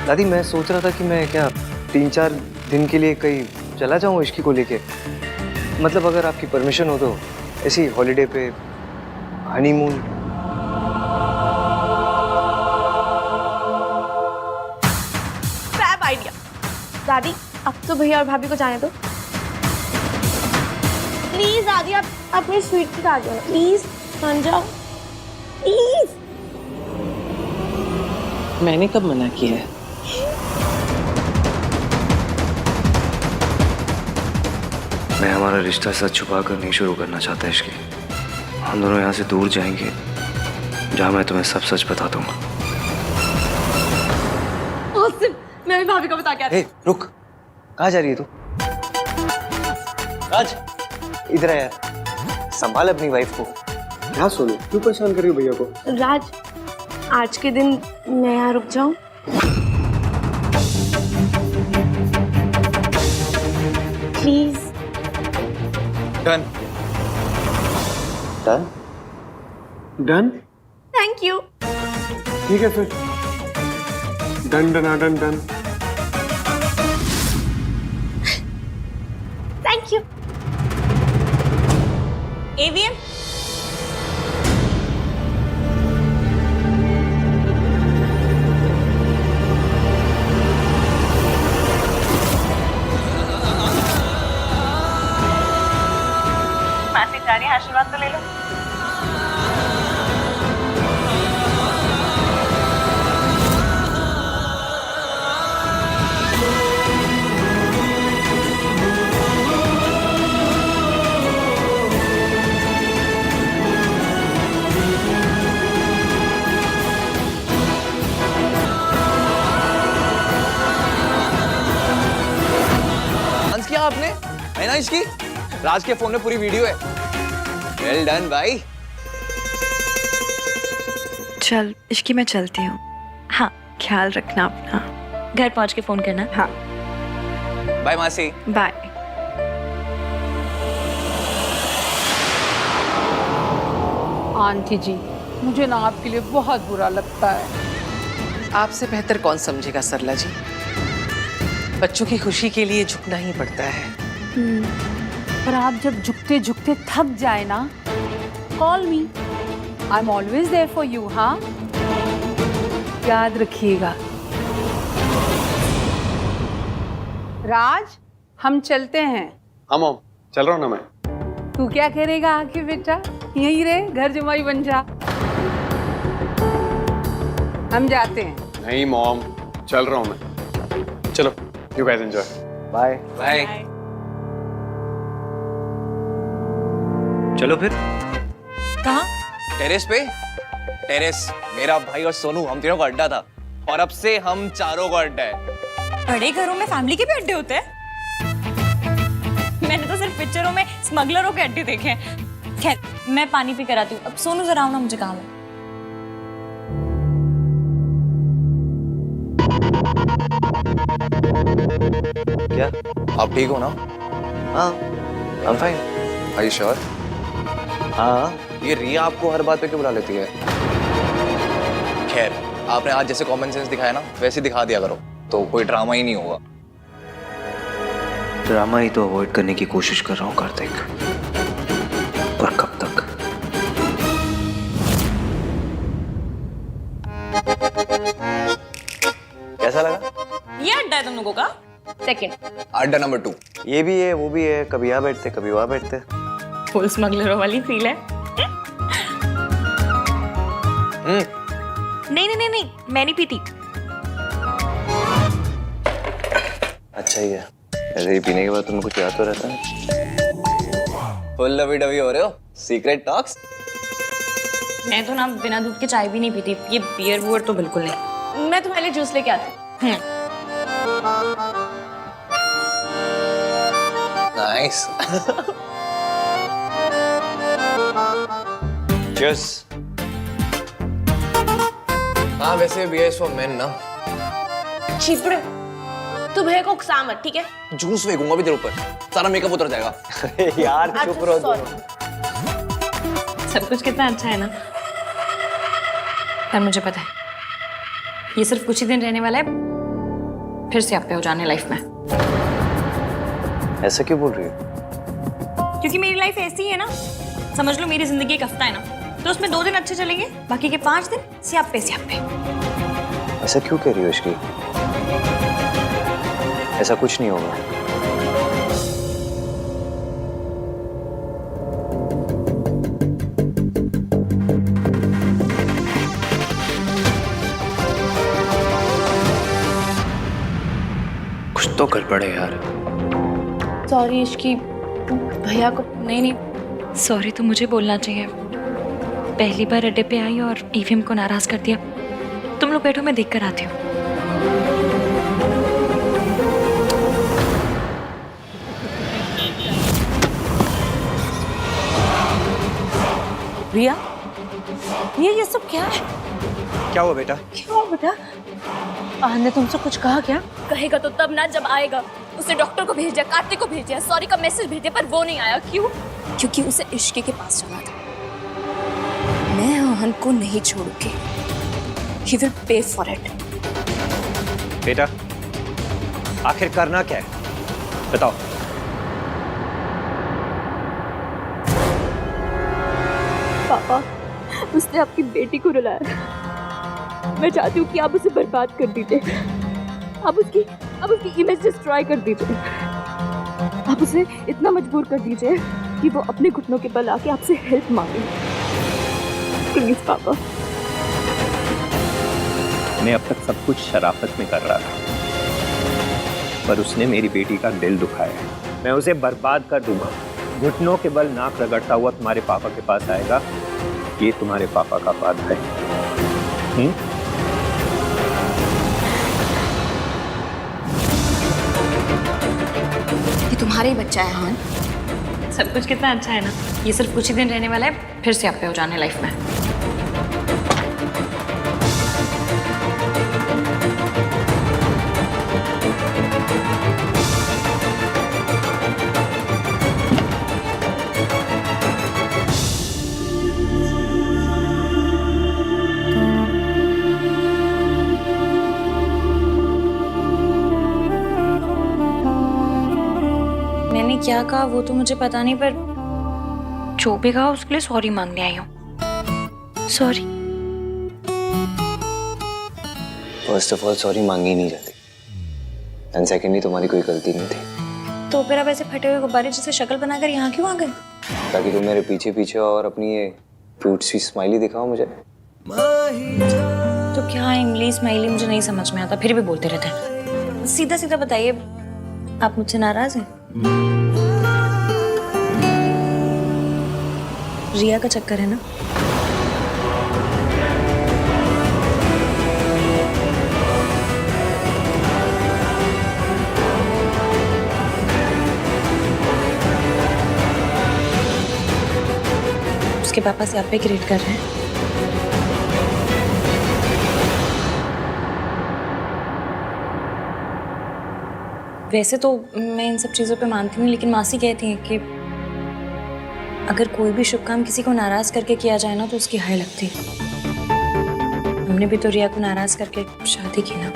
दादी मैं सोच रहा था कि मैं क्या 3-4 दिन के लिए कहीं चला जाऊं इश्की को लेके। मतलब अगर आपकी परमिशन हो तो ऐसी हॉलीडे पे, हनीमून। Fab idea. दादी अब तो भैया और भाभी को जाने दो प्लीज। दादी आप मेरी स्वीट की आ जाओ प्लीज, मान जाओ प्लीज। मैंने कब मना किया है? मैं हमारा रिश्ता सच छुपा कर नहीं शुरू करना चाहता इश्की। हम दोनों यहाँ से दूर जाएंगे जहाँ मैं तुम्हें सब सच बता दूंगा। मैं भी भाभी को बता के आती हूँ। रुक, कहाँ जा रही है तू? राज इधर आ यार, संभाल अपनी वाइफ को। क्या सोनू, क्यों परेशान कर रही हो भैया को? राज आज के दिन मैं यहाँ रुक जाऊं? Please. Done. Done? Done? Thank you. ठीक है फिर, done done done done. Thank you. AVM मासी जा रही है, आशीर्वाद तो ले लो। डांस किया आपने, है ना इसकी? राज के फोन में पूरी वीडियो है। वेल डन भाई। चल इश्की मैं चलती हूँ। हाँ ख्याल रखना अपना, घर पहुँच के फ़ोन करना। हाँ बाय मासी। बाय। आंटी जी मुझे ना आपके लिए बहुत बुरा लगता है। आपसे बेहतर कौन समझेगा सरला जी? बच्चों की खुशी के लिए झुकना ही पड़ता है। पर आप जब झुकते झुकते थक जाए ना, call me, I am always there for you. हाँ याद रखिएगा। राज हम चलते हैं। हाँ मॉम, चल रहा हूँ ना मैं। तू क्या करेगा आके बेटा? यहीं रहे, घर जमाई बन जा। हम जाते हैं। नहीं मॉम, चल रहा हूँ मैं। चलो, you guys enjoy. Bye bye. चलो फिर। कहाँ? टेरेस पे। टेरेस मेरा भाई और सोनू, हम तीनों का अड्डा था और अब से हम चारों का अड्डा है। बड़े घरों में फैमिली के भी अड्डे होते हैं? मैंने तो सिर्फ पिक्चरों में स्मगलरों के अड्डे देखे हैं। खैर, मैं पानी पी कर आती हूँ। अब सोनू जरा आओ ना, मुझे काम है। क्या आप ठीक हो ना? हाँ, I'm fine. Are you sure? हाँ, ये रिया आपको हर बात पे क्यों बुला लेती है? खैर, आपने आज जैसे कॉमन सेंस दिखाया ना, वैसे दिखा दिया करो, तो कोई ड्रामा ही नहीं होगा। ड्रामा ही तो अवॉइड करने की कोशिश कर रहा हूँ कार्तिक, पर कब तक? कैसा लगा? ये अड्डा है तुम लोगों का? सेकंड अड्डा नंबर 2। ये भी है, वो भी है, कभी यहाँ बैठते कभी वहाँ बैठते। फुल स्मगलरों वाली फील है। नहीं, मैं नहीं पीती। अच्छा ही है, ऐसे ही पीने के बाद तुम्हें कुछ याद तो रहता है। फुल लवी डवी हो रहे हो, सीक्रेट टॉक्स। मैं तो ना बिना दूध के चाय भी नहीं पीती, ये बियर वुअर तो बिल्कुल नहीं। मैं तुम्हारे लिए जूस लेके आती हूँ। नाइस। Cheers. हाँ, वैसे भी फॉर मेन ना। चिपड़े, तू भैया को उकसा मत, ठीक है? जूस फेंकूंगा भी तेरे ऊपर, सारा मेकअप उतर जाएगा। यार चुप रहो। सब कुछ कितना अच्छा है ना, पर मुझे पता है ये सिर्फ कुछ ही दिन रहने वाला है, फिर से आप पे हो जाने लाइफ में। ऐसा क्यों बोल रही हो? क्योंकि मेरी लाइफ ऐसी ही है ना, समझ लो मेरी जिंदगी एक हफ्ता है ना, तो उसमें 2 दिन अच्छे चलेंगे, बाकी के 5 दिन स्यापे। ऐसा क्यों कह रही हो इश्की? ऐसा कुछ नहीं होगा। कुछ तो गड़बड़ है यार। सॉरी इश्की, भैया को। नहीं, सॉरी तो मुझे बोलना चाहिए। पहली बार अड्डे पे आई और ईवीएम को नाराज कर दिया। तुम लोग बैठो, मैं देख कर आती हूँ। रिया, ये सब क्या है? क्या हुआ बेटा? क्या हुआ बेटा? आन ने तुमसे कुछ कहा क्या? कहेगा तो तब ना जब आएगा। उसे डॉक्टर को भेजा, कार्तिक को भेजा, सॉरी का मैसेज भेजे, पर वो नहीं आया। क्यों? क्योंकि उसे इश्के के पास जाना था। मैं आहन को नहीं छोड़ूंगी। He will pay for it. बेटा, आखिर करना क्या है? बताओ। पापा, उसने आपकी बेटी को रुलाया। मैं चाहती हूँ कि आप उसे बर्बाद कर दीजिए। आप उसकी इमेज डिस्ट्रॉय कर दीजिए। आप उसे इतना मजबूर कर दीजिए कि वो अपने घुटनों के बल आके आपसे हेल्प मांगे। प्लीज पापा। मैं अब तक सब कुछ शराफत में कर रहा था, पर उसने मेरी बेटी का दिल दुखाया है। मैं उसे बर्बाद कर दूंगा। घुटनों के बल नाक रगड़ता हुआ तुम्हारे पापा के पास आएगा। ये तुम्हारे पापा का वादा है। ये तुम्हारा ही बच्चा है आहन। सब कुछ कितना अच्छा है ना, ये सिर्फ कुछ ही दिन रहने वाला है, फिर से आप पे हो जाने लाइफ में। मैंने क्या कहा वो तो मुझे पता नहीं, पर जो भी कहा उसके लिए सॉरी मांगने आई हूँ। Sorry. First of all sorry मांगी नहीं जाती, एंड सेकेंडली तुम्हारी कोई गलती नहीं थी। तो फिर आप ऐसे फटे हुए गुब्बारे जैसे शक्ल बनाकर यहाँ क्यों आ गए? ताकि तुम मेरे पीछे पीछे और अपनी ये क्यूट सी स्माइली दिखाओ मुझे। तो क्या इमली स्माइली मुझे नहीं समझ में आता, फिर भी बोलते रहते हैं। सीधा सीधा बताइए, आप मुझसे नाराज हैं? रिया का चक्कर है ना? उसके पापा से आप पे क्रिएट कर रहे हैं। वैसे तो मैं इन सब चीज़ों पे मानती हूँ, लेकिन मासी कहती हैं कि अगर कोई भी शुभ काम किसी को नाराज करके किया जाए ना तो उसकी हाय लगती है। हमने भी तो रिया को नाराज करके शादी की ना।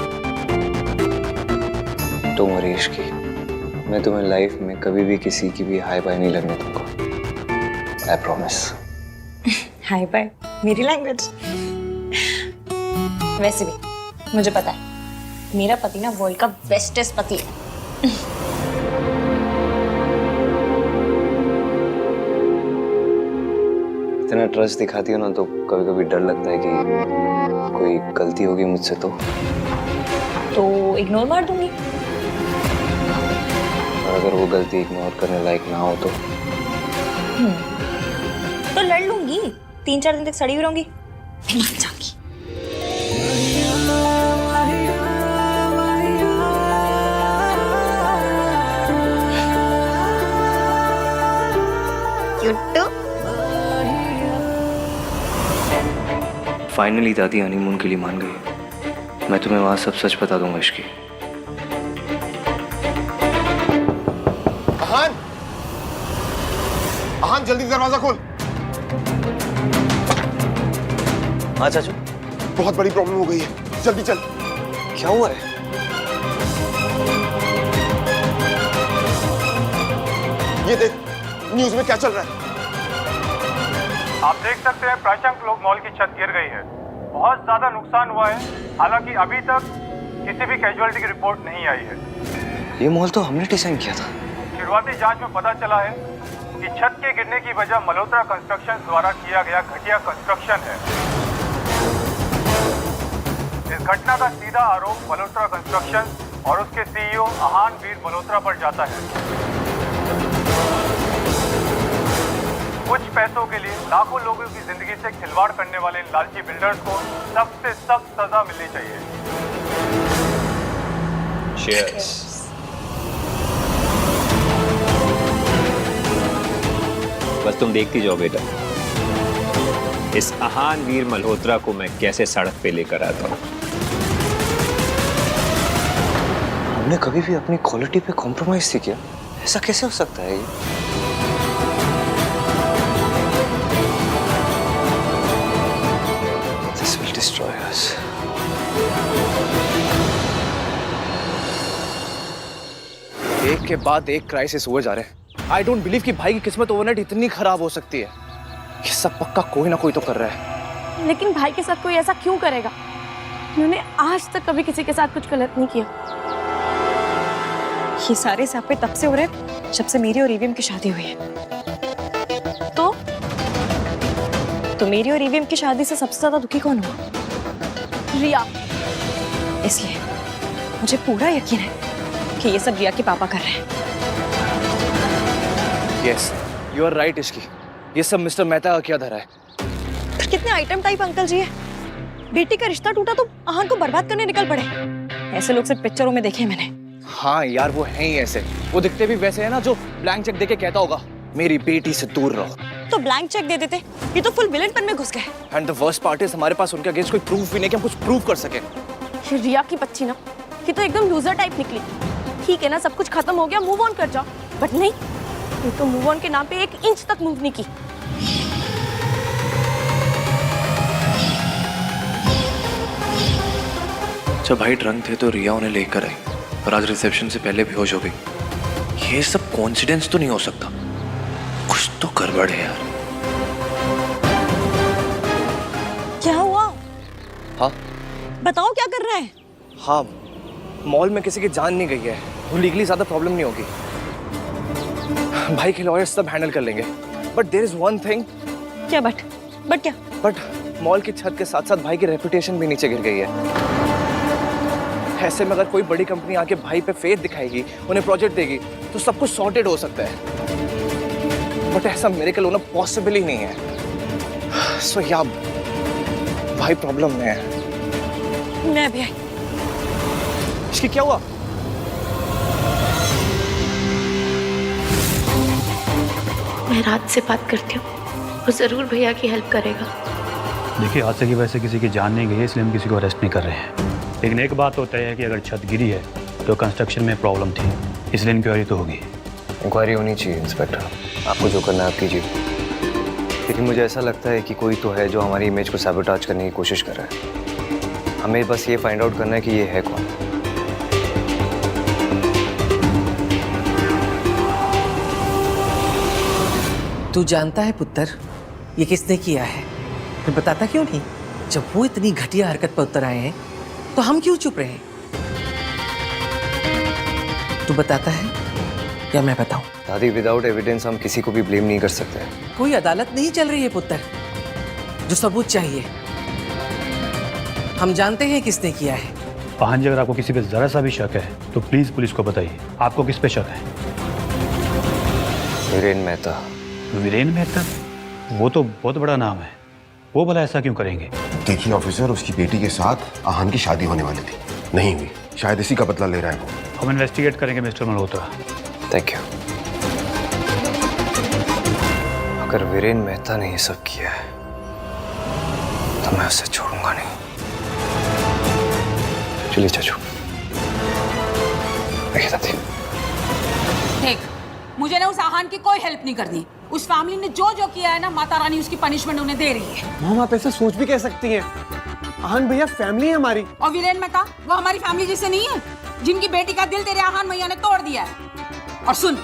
तो मरीश की मैं तुम्हें लाइफ में कभी भी किसी की भी हाई बाय नहीं लगने दूंगा। I promise. हाय बाय मेरी लैंग्वेज। वैसे भी मुझे पता है मेरा पति ना वर्ल्ड का बेस्टेस्ट पति है। इतना ट्रस्ट दिखाती हो ना तो कभी कभी डर लगता है कि कोई गलती होगी मुझसे तो इग्नोर मार दूंगी। और अगर वो गलती इग्नोर करने लायक ना हो तो लड़ लूंगी, 3-4 दिन तक सड़ी हुई रहूंगी, फिर मान जाऊंगी। फाइनली दादी हनीमून के लिए मान गई। मैं तुम्हें वहां सब सच बता दूंगा इश्की। अहान, अहान जल्दी दरवाजा खोल। हाँ चाचू। बहुत बड़ी प्रॉब्लम हो गई है, जल्दी चल। क्या हुआ है? ये देख न्यूज में क्या चल रहा है। आप देख सकते हैं प्राशंक लोग मॉल की छत गिर गई है। बहुत ज्यादा नुकसान हुआ है, हालांकि अभी तक किसी भी कैजुअलिटी की रिपोर्ट नहीं आई है। ये मॉल तो हमने डिजाइन किया था। शुरुआती जांच में पता चला है कि छत के गिरने की वजह मल्होत्रा कंस्ट्रक्शन द्वारा किया गया घटिया कंस्ट्रक्शन है। इस घटना का सीधा आरोप मल्होत्रा कंस्ट्रक्शन और उसके सीईओ अहान वीर मल्होत्रा पर जाता है। कुछ पैसों के लिए लाखों लोगों की जिंदगी से खिलवाड़ करने वाले इन लालची बिल्डर्स को सख्त से सख्त सजा मिलनी चाहिए। Cheers. बस तुम देखती जाओ बेटा, इस अहान वीर मल्होत्रा को मैं कैसे सड़क पे लेकर आता हूँ। हमने कभी भी अपनी क्वालिटी पे कॉम्प्रोमाइज नहीं किया। ऐसा कैसे हो सकता है ये? This will destroy us. एक के बाद एक क्राइसिस हुए जा रहे हैं। आई डोंट बिलीव कि भाई की किस्मत ओवरनाइट इतनी खराब हो सकती है। ये सब पक्का कोई ना कोई तो कर रहा है। लेकिन भाई के साथ कोई ऐसा क्यों करेगा? उन्होंने आज तक कभी किसी के साथ कुछ गलत नहीं किया। ये सारे सापे तब से हो रहे हैं जब से मेरी और ईवीएम की शादी हुई है। तो मेरी और ईवीएम की शादी से सबसे ज्यादा दुखी कौन हुआ? रिया। इसलिए मुझे पूरा यकीन है कि ये सब रिया के पापा कर रहे हैं। यस, यू आर राइट इश्की। ये सब मिस्टर मेहता का किया धरा है। फिर कितने आइटम टाइप अंकल जी है। बेटी का रिश्ता टूटा तो अहान को बर्बाद करने निकल पड़े। ऐसे लोग सिर्फ पिक्चरों में देखे हैं मैंने। हाँ यार, वो हैं ही ऐसे। वो दिखते भी वैसे है ना जो ब्लैंक चेक देके कहता होगा मेरी बेटी से दूर रहो। तो ब्लैंक चेक दे देते। ये तो फुल विलेन पन में घुस गए। And the worst part is हमारे पास उनके अगेंस्ट कोई प्रूफ भी नहीं कि हम कुछ प्रूव कर सके। ये रिया की बच्ची ना, ये तो एकदम लूजर टाइप निकली। ठीक है ना, सब कुछ खत्म हो गया, मूव ऑन कर जाओ। बट नहीं, ये तो मूव ऑन के नाम पे 1 इंच तक मूव नहीं की। जब भाई ड्रंक थे तो रिया उन्हें लेकर आई और आज रिसेप्शन से पहले बेहोश हो गई। ये सब कोइंसिडेंस तो नहीं हो सकता। कुछ तो गड़बड़ है यार। क्या हुआ? हाँ बताओ क्या कर रहे हैं? हाँ, मॉल में किसी की जान नहीं गई है, तो लीगली ज्यादा प्रॉब्लम नहीं होगी। भाई के लॉयर्स सब हैंडल कर लेंगे। But there is one thing. क्या बट क्या? बट मॉल की छत के साथ साथ भाई की रेपुटेशन भी नीचे गिर गई है। ऐसे में अगर कोई बड़ी कंपनी आके भाई पे फेथ दिखाएगी, उन्हें प्रोजेक्ट देगी, तो सब कुछ सॉर्टेड हो सकता है। बट ऐसा मेरे के लिए होना पॉसिबल ही नहीं है। सो या भाई प्रॉब्लम में है। मैं भी आई। इसकी क्या हुआ? मैं रात से बात करती हूँ, वो ज़रूर भैया की हेल्प करेगा। देखिए, हादसे की वजह से किसी की जान नहीं गई है, इसलिए हम किसी को अरेस्ट नहीं कर रहे हैं। लेकिन एक बात तो तय है कि अगर छत गिरी है तो कंस्ट्रक्शन में प्रॉब्लम थी, इसलिए इंक्वायरी तो होगी। इंक्वायरी होनी चाहिए इंस्पेक्टर, आपको जो करना है आप कीजिए। लेकिन मुझे ऐसा लगता है कि कोई तो है जो हमारी इमेज को सैबोटाज करने की कोशिश कर रहा है। हमें बस ये फाइंड आउट करना है कि ये है कौन। तू जानता है पुत्र ये किसने किया है? फिर बताता क्यों नहीं? जब वो इतनी घटिया हरकत पर उतर आए हैं तो हम क्यों चुप रहे? तू बताता है या मैं बताऊं? दादी, विदाउट एविडेंस हम किसी को भी ब्लेम नहीं कर सकते। कोई अदालत नहीं चल रही है पुत्र, जो सबूत चाहिए। हम जानते हैं किसने किया है। पाहन जी, अगर आपको किसी पे जरा सा भी शक है तो प्लीज पुलिस को बताइए। आपको किस पे शक है? वीरेन मेहता। वीरेन मेहता? वो तो बहुत बड़ा नाम है, वो भला ऐसा क्यों करेंगे? देखिए ऑफिसर, उसकी बेटी के साथ आहान की शादी होने वाली थी, नहीं हुई। शायद इसी का बदला ले रहा है वो। हम इन्वेस्टिगेट करेंगे मिस्टर मल्होत्रा। Thank you. अगर वीरेन मेहता ने ये सब किया है तो मैं उसे छोड़ूंगा नहीं। चलिए चाचू। देख, मुझे ना उस आहान की कोई हेल्प नहीं करनी। उस फैमिली ने जो जो किया है ना, माता रानी उसकी पनिशमेंट उन्हें दे रही है। मॉम, आप ऐसा सोच भी कह सकती हैं? आहान भैया फैमिली है हमारी। और वीरेन मेहता वो हमारी फैमिली जैसे नहीं है, जिनकी बेटी का दिल तेरे आहान भैया ने तोड़ दिया है। और सुन,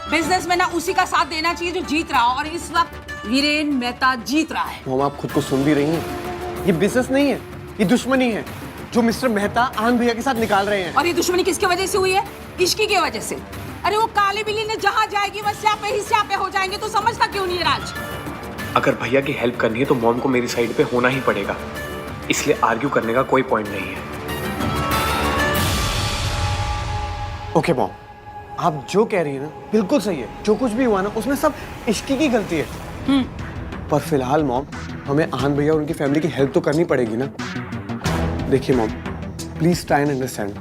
बिजनेस में ना उसी का साथ देना चाहिए जो जीत रहा हो, और इस वक्त वीरेन मेहता जीत रहा है। मॉम, आप खुद को सुन भी रही हैं? ये बिजनेस नहीं है, ये दुश्मनी है जो मिस्टर मेहता आहान भैया के साथ निकाल रहे हैं। और ये दुश्मनी किसकी वजह से हुई है? इश्की की वजह से। अरे वो काली बिल्ली ने जहाँ जाएगी वह स्यापे ही स्यापे हो जाएंगे। तो समझता क्यों नहीं है राज? अगर भैया की हेल्प करनी है तो मॉम को मेरी साइड पे होना ही पड़ेगा, इसलिए आर्ग्यू करने का कोई पॉइंट नहीं है। ओके मॉम, आप जो कह रही है ना बिल्कुल सही है। जो कुछ भी हुआ ना उसमें सब इश्की की गलती है। पर फिलहाल मॉम, हमें आहान भैया और उनकी फैमिली की हेल्प तो करनी पड़ेगी ना। देखिए mom, please try and understand.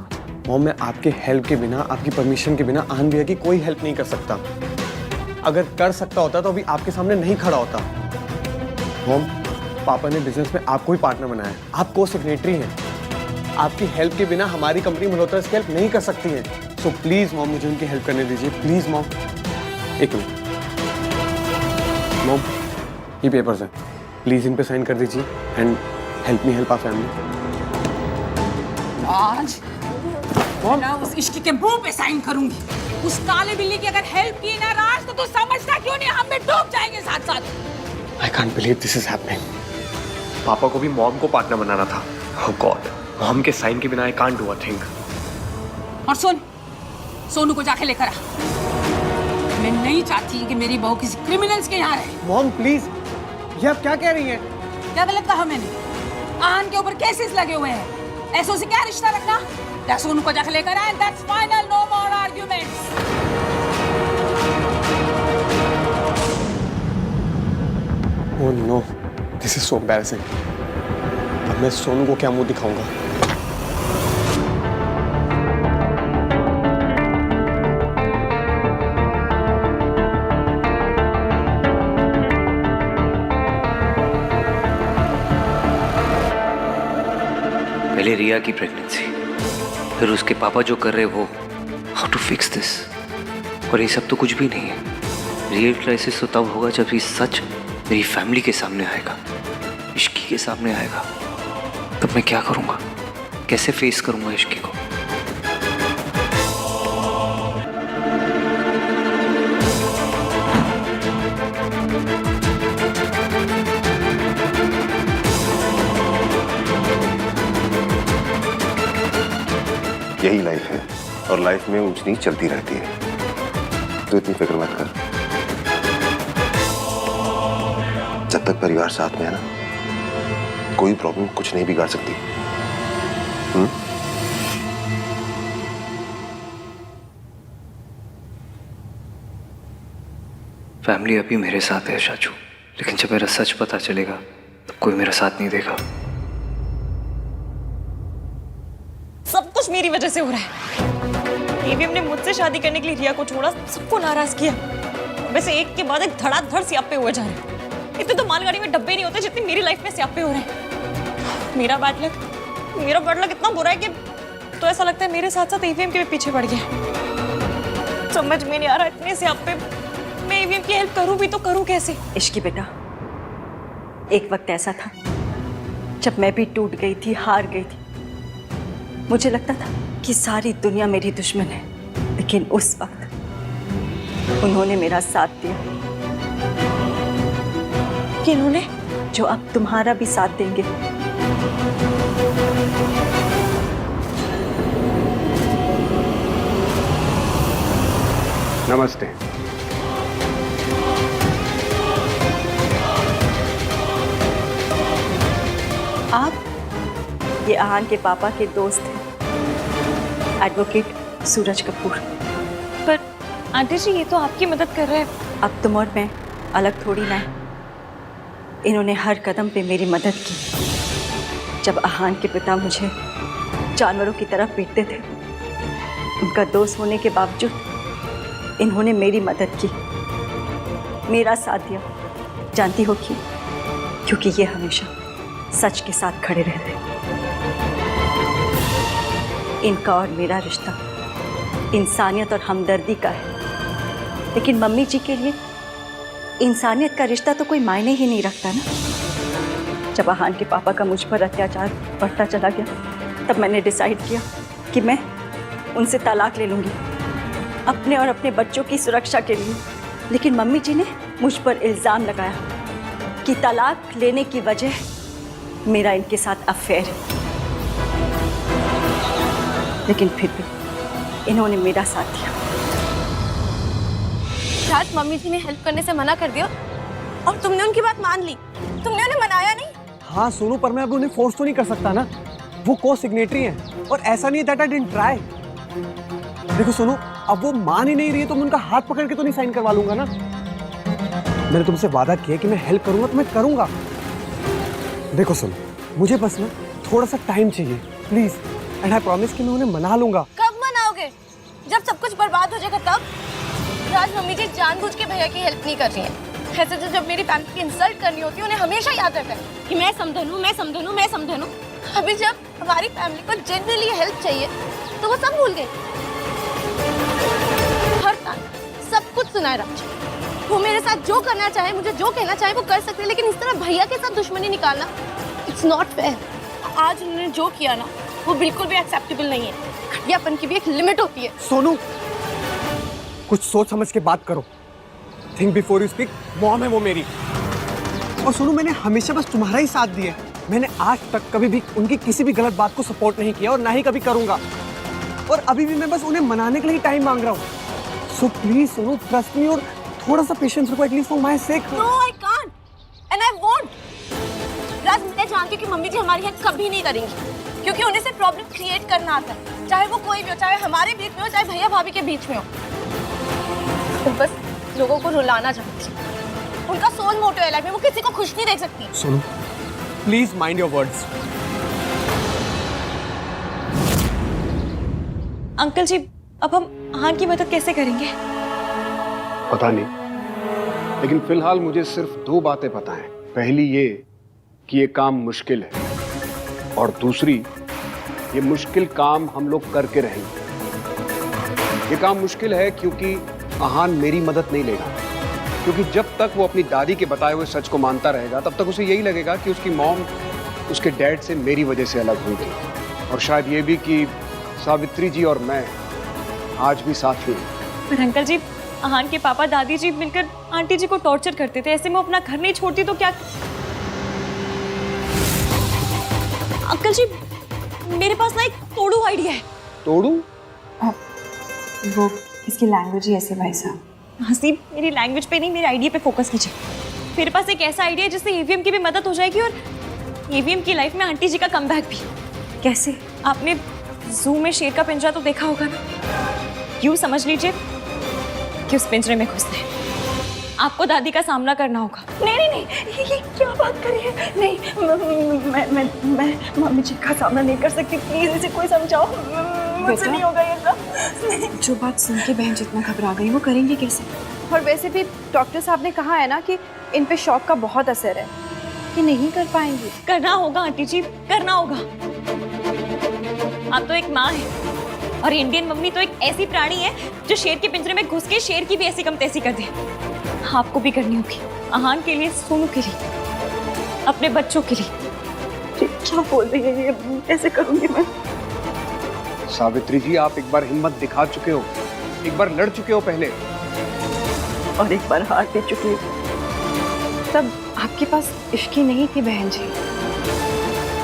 Mom, मैं आपके हेल्प के बिना, आपकी परमिशन के बिना आहान भैया की कोई हेल्प नहीं कर सकता। अगर कर सकता होता तो अभी आपके सामने नहीं खड़ा होता। मॉम, पापा ने बिजनेस में आपको ही पार्टनर बनाया है, आप को सेक्रेटरी हैं। आपकी हेल्प के बिना हमारी कंपनी मल्होत्रा इसकी हेल्प नहीं कर सकती है। सो प्लीज मॉम, मुझे उनकी हेल्प करने दीजिए प्लीज मॉम। एक मिनट मॉम, ये पेपर्स हैं, प्लीज इन पे साइन कर दीजिए and help me help our family. आज ना उस इश्की के मुंह पे साइन करूंगी। उस काले बिल्ली की अगर हेल्प की ना राज, तो तू समझता क्यों नहीं हम भी डूब जाएंगे साथ साथ। I can't believe this is happening. पापा को भी मॉम को पार्टनर बनाना था। ओह गॉड, मॉम के साइन के बिना I can't do a thing. और सुन, सोनू को जाके लेकर आ। मैं नहीं चाहती कि मेरी बहू किसी क्रिमिनल्स के यहाँ रहे। मॉम प्लीज, ये आप क्या कह रही हैं? क्या गलत कहा मैंने? आहान के ऊपर केसेस लगे हुए हैं, ऐसों से क्या रिश्ता रखना? या सोनू को जाके लेकर आए, that's final, no more arguments. Oh no, this is so embarrassing. अब मैं सोनू को क्या मुंह दिखाऊंगा? पहले रिया की प्रेगनेंसी, फिर उसके पापा जो कर रहे वो। How to fix this? और ये सब तो कुछ भी नहीं है। रियल क्राइसिस तो तब होगा जब ये सच मेरी फैमिली के सामने आएगा, इश्की के सामने आएगा। तब मैं क्या करूंगा? कैसे फेस करूंगा इश्की को? यही लाइफ है और लाइफ में ऊंच नीच चलती रहती है, तो इतनी फिक्र मत कर। जब तक परिवार साथ में है ना, कोई प्रॉब्लम कुछ नहीं बिगाड़ सकती। फैमिली अभी मेरे साथ है चाचू, लेकिन जब मेरा सच पता चलेगा कोई मेरा साथ नहीं देगा। सब कुछ मेरी वजह से हो रहा है। ईवीएम ने मुझसे शादी करने के लिए रिया को छोड़ा, सबको नाराज किया। वैसे एक के बाद एक धड़ाधड़ स्यापे हुए जा रहे हैं। इतने तो मालगाड़ी में डब्बे नहीं होते जितने मेरी लाइफ में स्यापे हो रहे हैं। मेरा बैड लक इतना बुरा है कि तो ऐसा लगता है मेरे साथ साथ ईवीएम के भी पीछे पड़ गया। समझ में नहीं आ रहा, इतने स्यापे मैं ईवीएम की हेल्प करूं भी तो करूं कैसे? इश्की बेटा, एक वक्त ऐसा था जब मैं भी टूट गई थी, हार गई थी। मुझे लगता था कि सारी दुनिया मेरी दुश्मन है, लेकिन उस वक्त उन्होंने मेरा साथ दिया। किन्होंने? जो अब तुम्हारा भी साथ देंगे। नमस्ते। आप ये आहान के पापा के दोस्त हैं, एडवोकेट सूरज कपूर। पर आंटी जी, ये तो आपकी मदद कर रहे हैं। अब तुम और मैं अलग थोड़ी ना है। इन्होंने हर कदम पे मेरी मदद की। जब आहान के पिता मुझे जानवरों की तरह पीटते थे, उनका दोस्त होने के बावजूद इन्होंने मेरी मदद की, मेरा साथ दिया। जानती हो क्यों? क्योंकि ये हमेशा सच के साथ खड़े रहते हैं। इनका और मेरा रिश्ता इंसानियत और हमदर्दी का है, लेकिन मम्मी जी के लिए इंसानियत का रिश्ता तो कोई मायने ही नहीं रखता ना। जब आहान के पापा का मुझ पर अत्याचार बढ़ता चला गया, तब मैंने डिसाइड किया कि मैं उनसे तलाक ले लूँगी, अपने और अपने बच्चों की सुरक्षा के लिए। लेकिन मम्मी जी ने मुझ पर इल्ज़ाम लगाया कि तलाक लेने की वजह मेरा इनके साथ अफेयर है। लेकिन फिर भी इन्होंने मेरा साथ दिया। रात मम्मी जी ने हेल्प करने से मना कर दिया और तुमने उनकी बात मान ली। तुमने उन्हें मनाया नहीं? हाँ सोनू, पर मैं अब उन्हें फोर्स तो नहीं कर सकता ना। वो को सिग्नेटरी हैं और ऐसा नहीं है दैट आई डिडंट ट्राई। देखो सोनू, अब वो मान ही नहीं रही है तो मैं उनका हाथ पकड़ के तो नहीं साइन करवा लूंगा ना। मैंने तुमसे वादा किया कि मैं हेल्प करूंगा तो मैं करूंगा। देखो सुनो, मुझे बस ना थोड़ा सा टाइम चाहिए प्लीज, एंड आई प्रॉमिस कि मैं उन्हें मना लूंगा। कब मनाओगे? जब सब कुछ बर्बाद हो जाएगा तब? राज, मम्मी जी जानबूझ के भैया की हेल्प नहीं कर रही है। ऐसे तो जब मेरी फैमिली की इंसल्ट करनी होती है, उन्हें हमेशा याद रहता है कि मैं समधन हूँ, मैं समधन हूँ, मैं समधन हूँ। अभी जब हमारी फैमिली को जनरली हेल्प चाहिए तो वो सब भूल गए। हर टाइम सब कुछ सुनाए राज। वो मेरे साथ जो करना चाहे, मुझे जो कहना चाहे वो कर सकते हैं, लेकिन इस तरह भैया के साथ दुश्मनी निकालना इट्स नॉट फेयर। आज उन्होंने जो किया ना, वो बिल्कुल भी एक्सेप्टेबल नहीं है। घटियापन की भी एक लिमिट होती है। सोनू, कुछ सोच समझ के बात करो। Think before you speak. Mom है वो मेरी। और सोनू, मैंने हमेशा बस तुम्हारा ही साथ दिया। मैंने आज तक कभी भी उनकी किसी भी गलत बात को सपोर्ट नहीं किया और ना ही कभी करूंगा। और अभी भी मैं बस उन्हें मनाने के लिए टाइम मांग रहा हूँ। So please Sonu, trust me और थोड़ा सा पेशेंस रखो, at least for my sake. No, I can't and I won't. Raj, मैं जानती हूँ कि मम्मी जी हमारी हेल्प कभी नहीं करेंगी, क्योंकि उन्हें सिर्फ प्रॉब्लम क्रिएट करना आता है, चाहे वो कोई भी हो, चाहे हमारे बीच में हो, चाहे भैया भाभी के बीच में हो। तो बस लोगों को रुलाना चाहती है। उनका सोल मोटिव है लाइफ में, वो किसी को खुश नहीं देख सकती। Sonu, please mind your words. Uncle ji, अब हम आहान की मदद कैसे करेंगे? पता नहीं, लेकिन फिलहाल मुझे सिर्फ दो बातें पता हैं। पहली ये कि ये काम मुश्किल है, और दूसरी, ये मुश्किल काम हम लोग करके रहेंगे। ये काम मुश्किल है क्योंकि आहान मेरी मदद नहीं लेगा, क्योंकि जब तक वो अपनी दादी के बताए हुए सच को मानता रहेगा तब तक उसे यही लगेगा कि उसकी मॉम उसके डैड से मेरी वजह से अलग हुई थी, और शायद ये भी कि सावित्री जी और मैं आज भी साथ ही हैं। पर अंकल जी, आहान के पापा दादी जी मिलकर आंटी जी को टॉर्चर करते थे। ऐसे में अपना घर नहीं छोड़ती तो क्या? अंकल जी, मेरे पास ना एक तोड़ू आइडिया है। तोड़ू? वो इसकी लैंग्वेज ही ऐसे भाई साहब। हसीब, मेरी लैंग्वेज पे नहीं, मेरे आइडिया पे फोकस कीजिए। मेरे पास एक ऐसा आइडिया है जिससे ईवीएम की भी मदद हो जाएगी और ईवीएम की लाइफ में आंटी जी का कमबैक भी। कैसे? आपने जू में शेर का पिंजरा तो देखा होगा ना? यूं समझ लीजिए कि उस पिंजरे में घुसते हैं। आपको दादी का सामना करना होगा। नहीं नहीं नहीं, ये क्या बात करी है? नहीं, मैं मम्मी जी का सामना नहीं कर सकती। प्लीज इसे कोई समझाओ, मुझसे नहीं होगा ये सब। जो बात सुन के बहन जितना घबरा गई वो करेंगी कैसे? और वैसे भी डॉक्टर साहब ने कहा है ना कि इन पे शॉक का बहुत असर है, कि नहीं कर पाएंगी। करना होगा आंटी जी, करना होगा। आप तो एक माँ है और इंडियन मम्मी तो एक ऐसी प्राणी है जो शेर के पिंजरे में घुस के शेर की भी ऐसी कम तैसी कर दे। आपको भी करनी होगी, आहान के लिए, सोनू के लिए, अपने बच्चों के लिए। क्या बोल रही है ये? कैसे करूंगी मैं? सावित्री जी, आप एक बार हिम्मत दिखा चुके हो, एक बार लड़ चुके हो पहले, और एक बार हार दे चुकी हूँ। तब आपके पास इश्की नहीं थी बहन जी।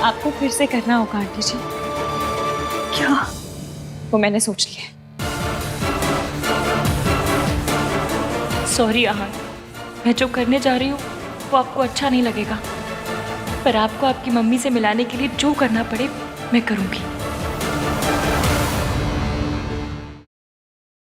आपको फिर से करना होगा आंटी जी। क्या? वो मैंने सोच लिया है। सॉरी आहान, मैं जो करने जा रही हूँ वो आपको अच्छा नहीं लगेगा, पर आपको आपकी मम्मी से मिलाने के लिए जो करना पड़े मैं करूँगी।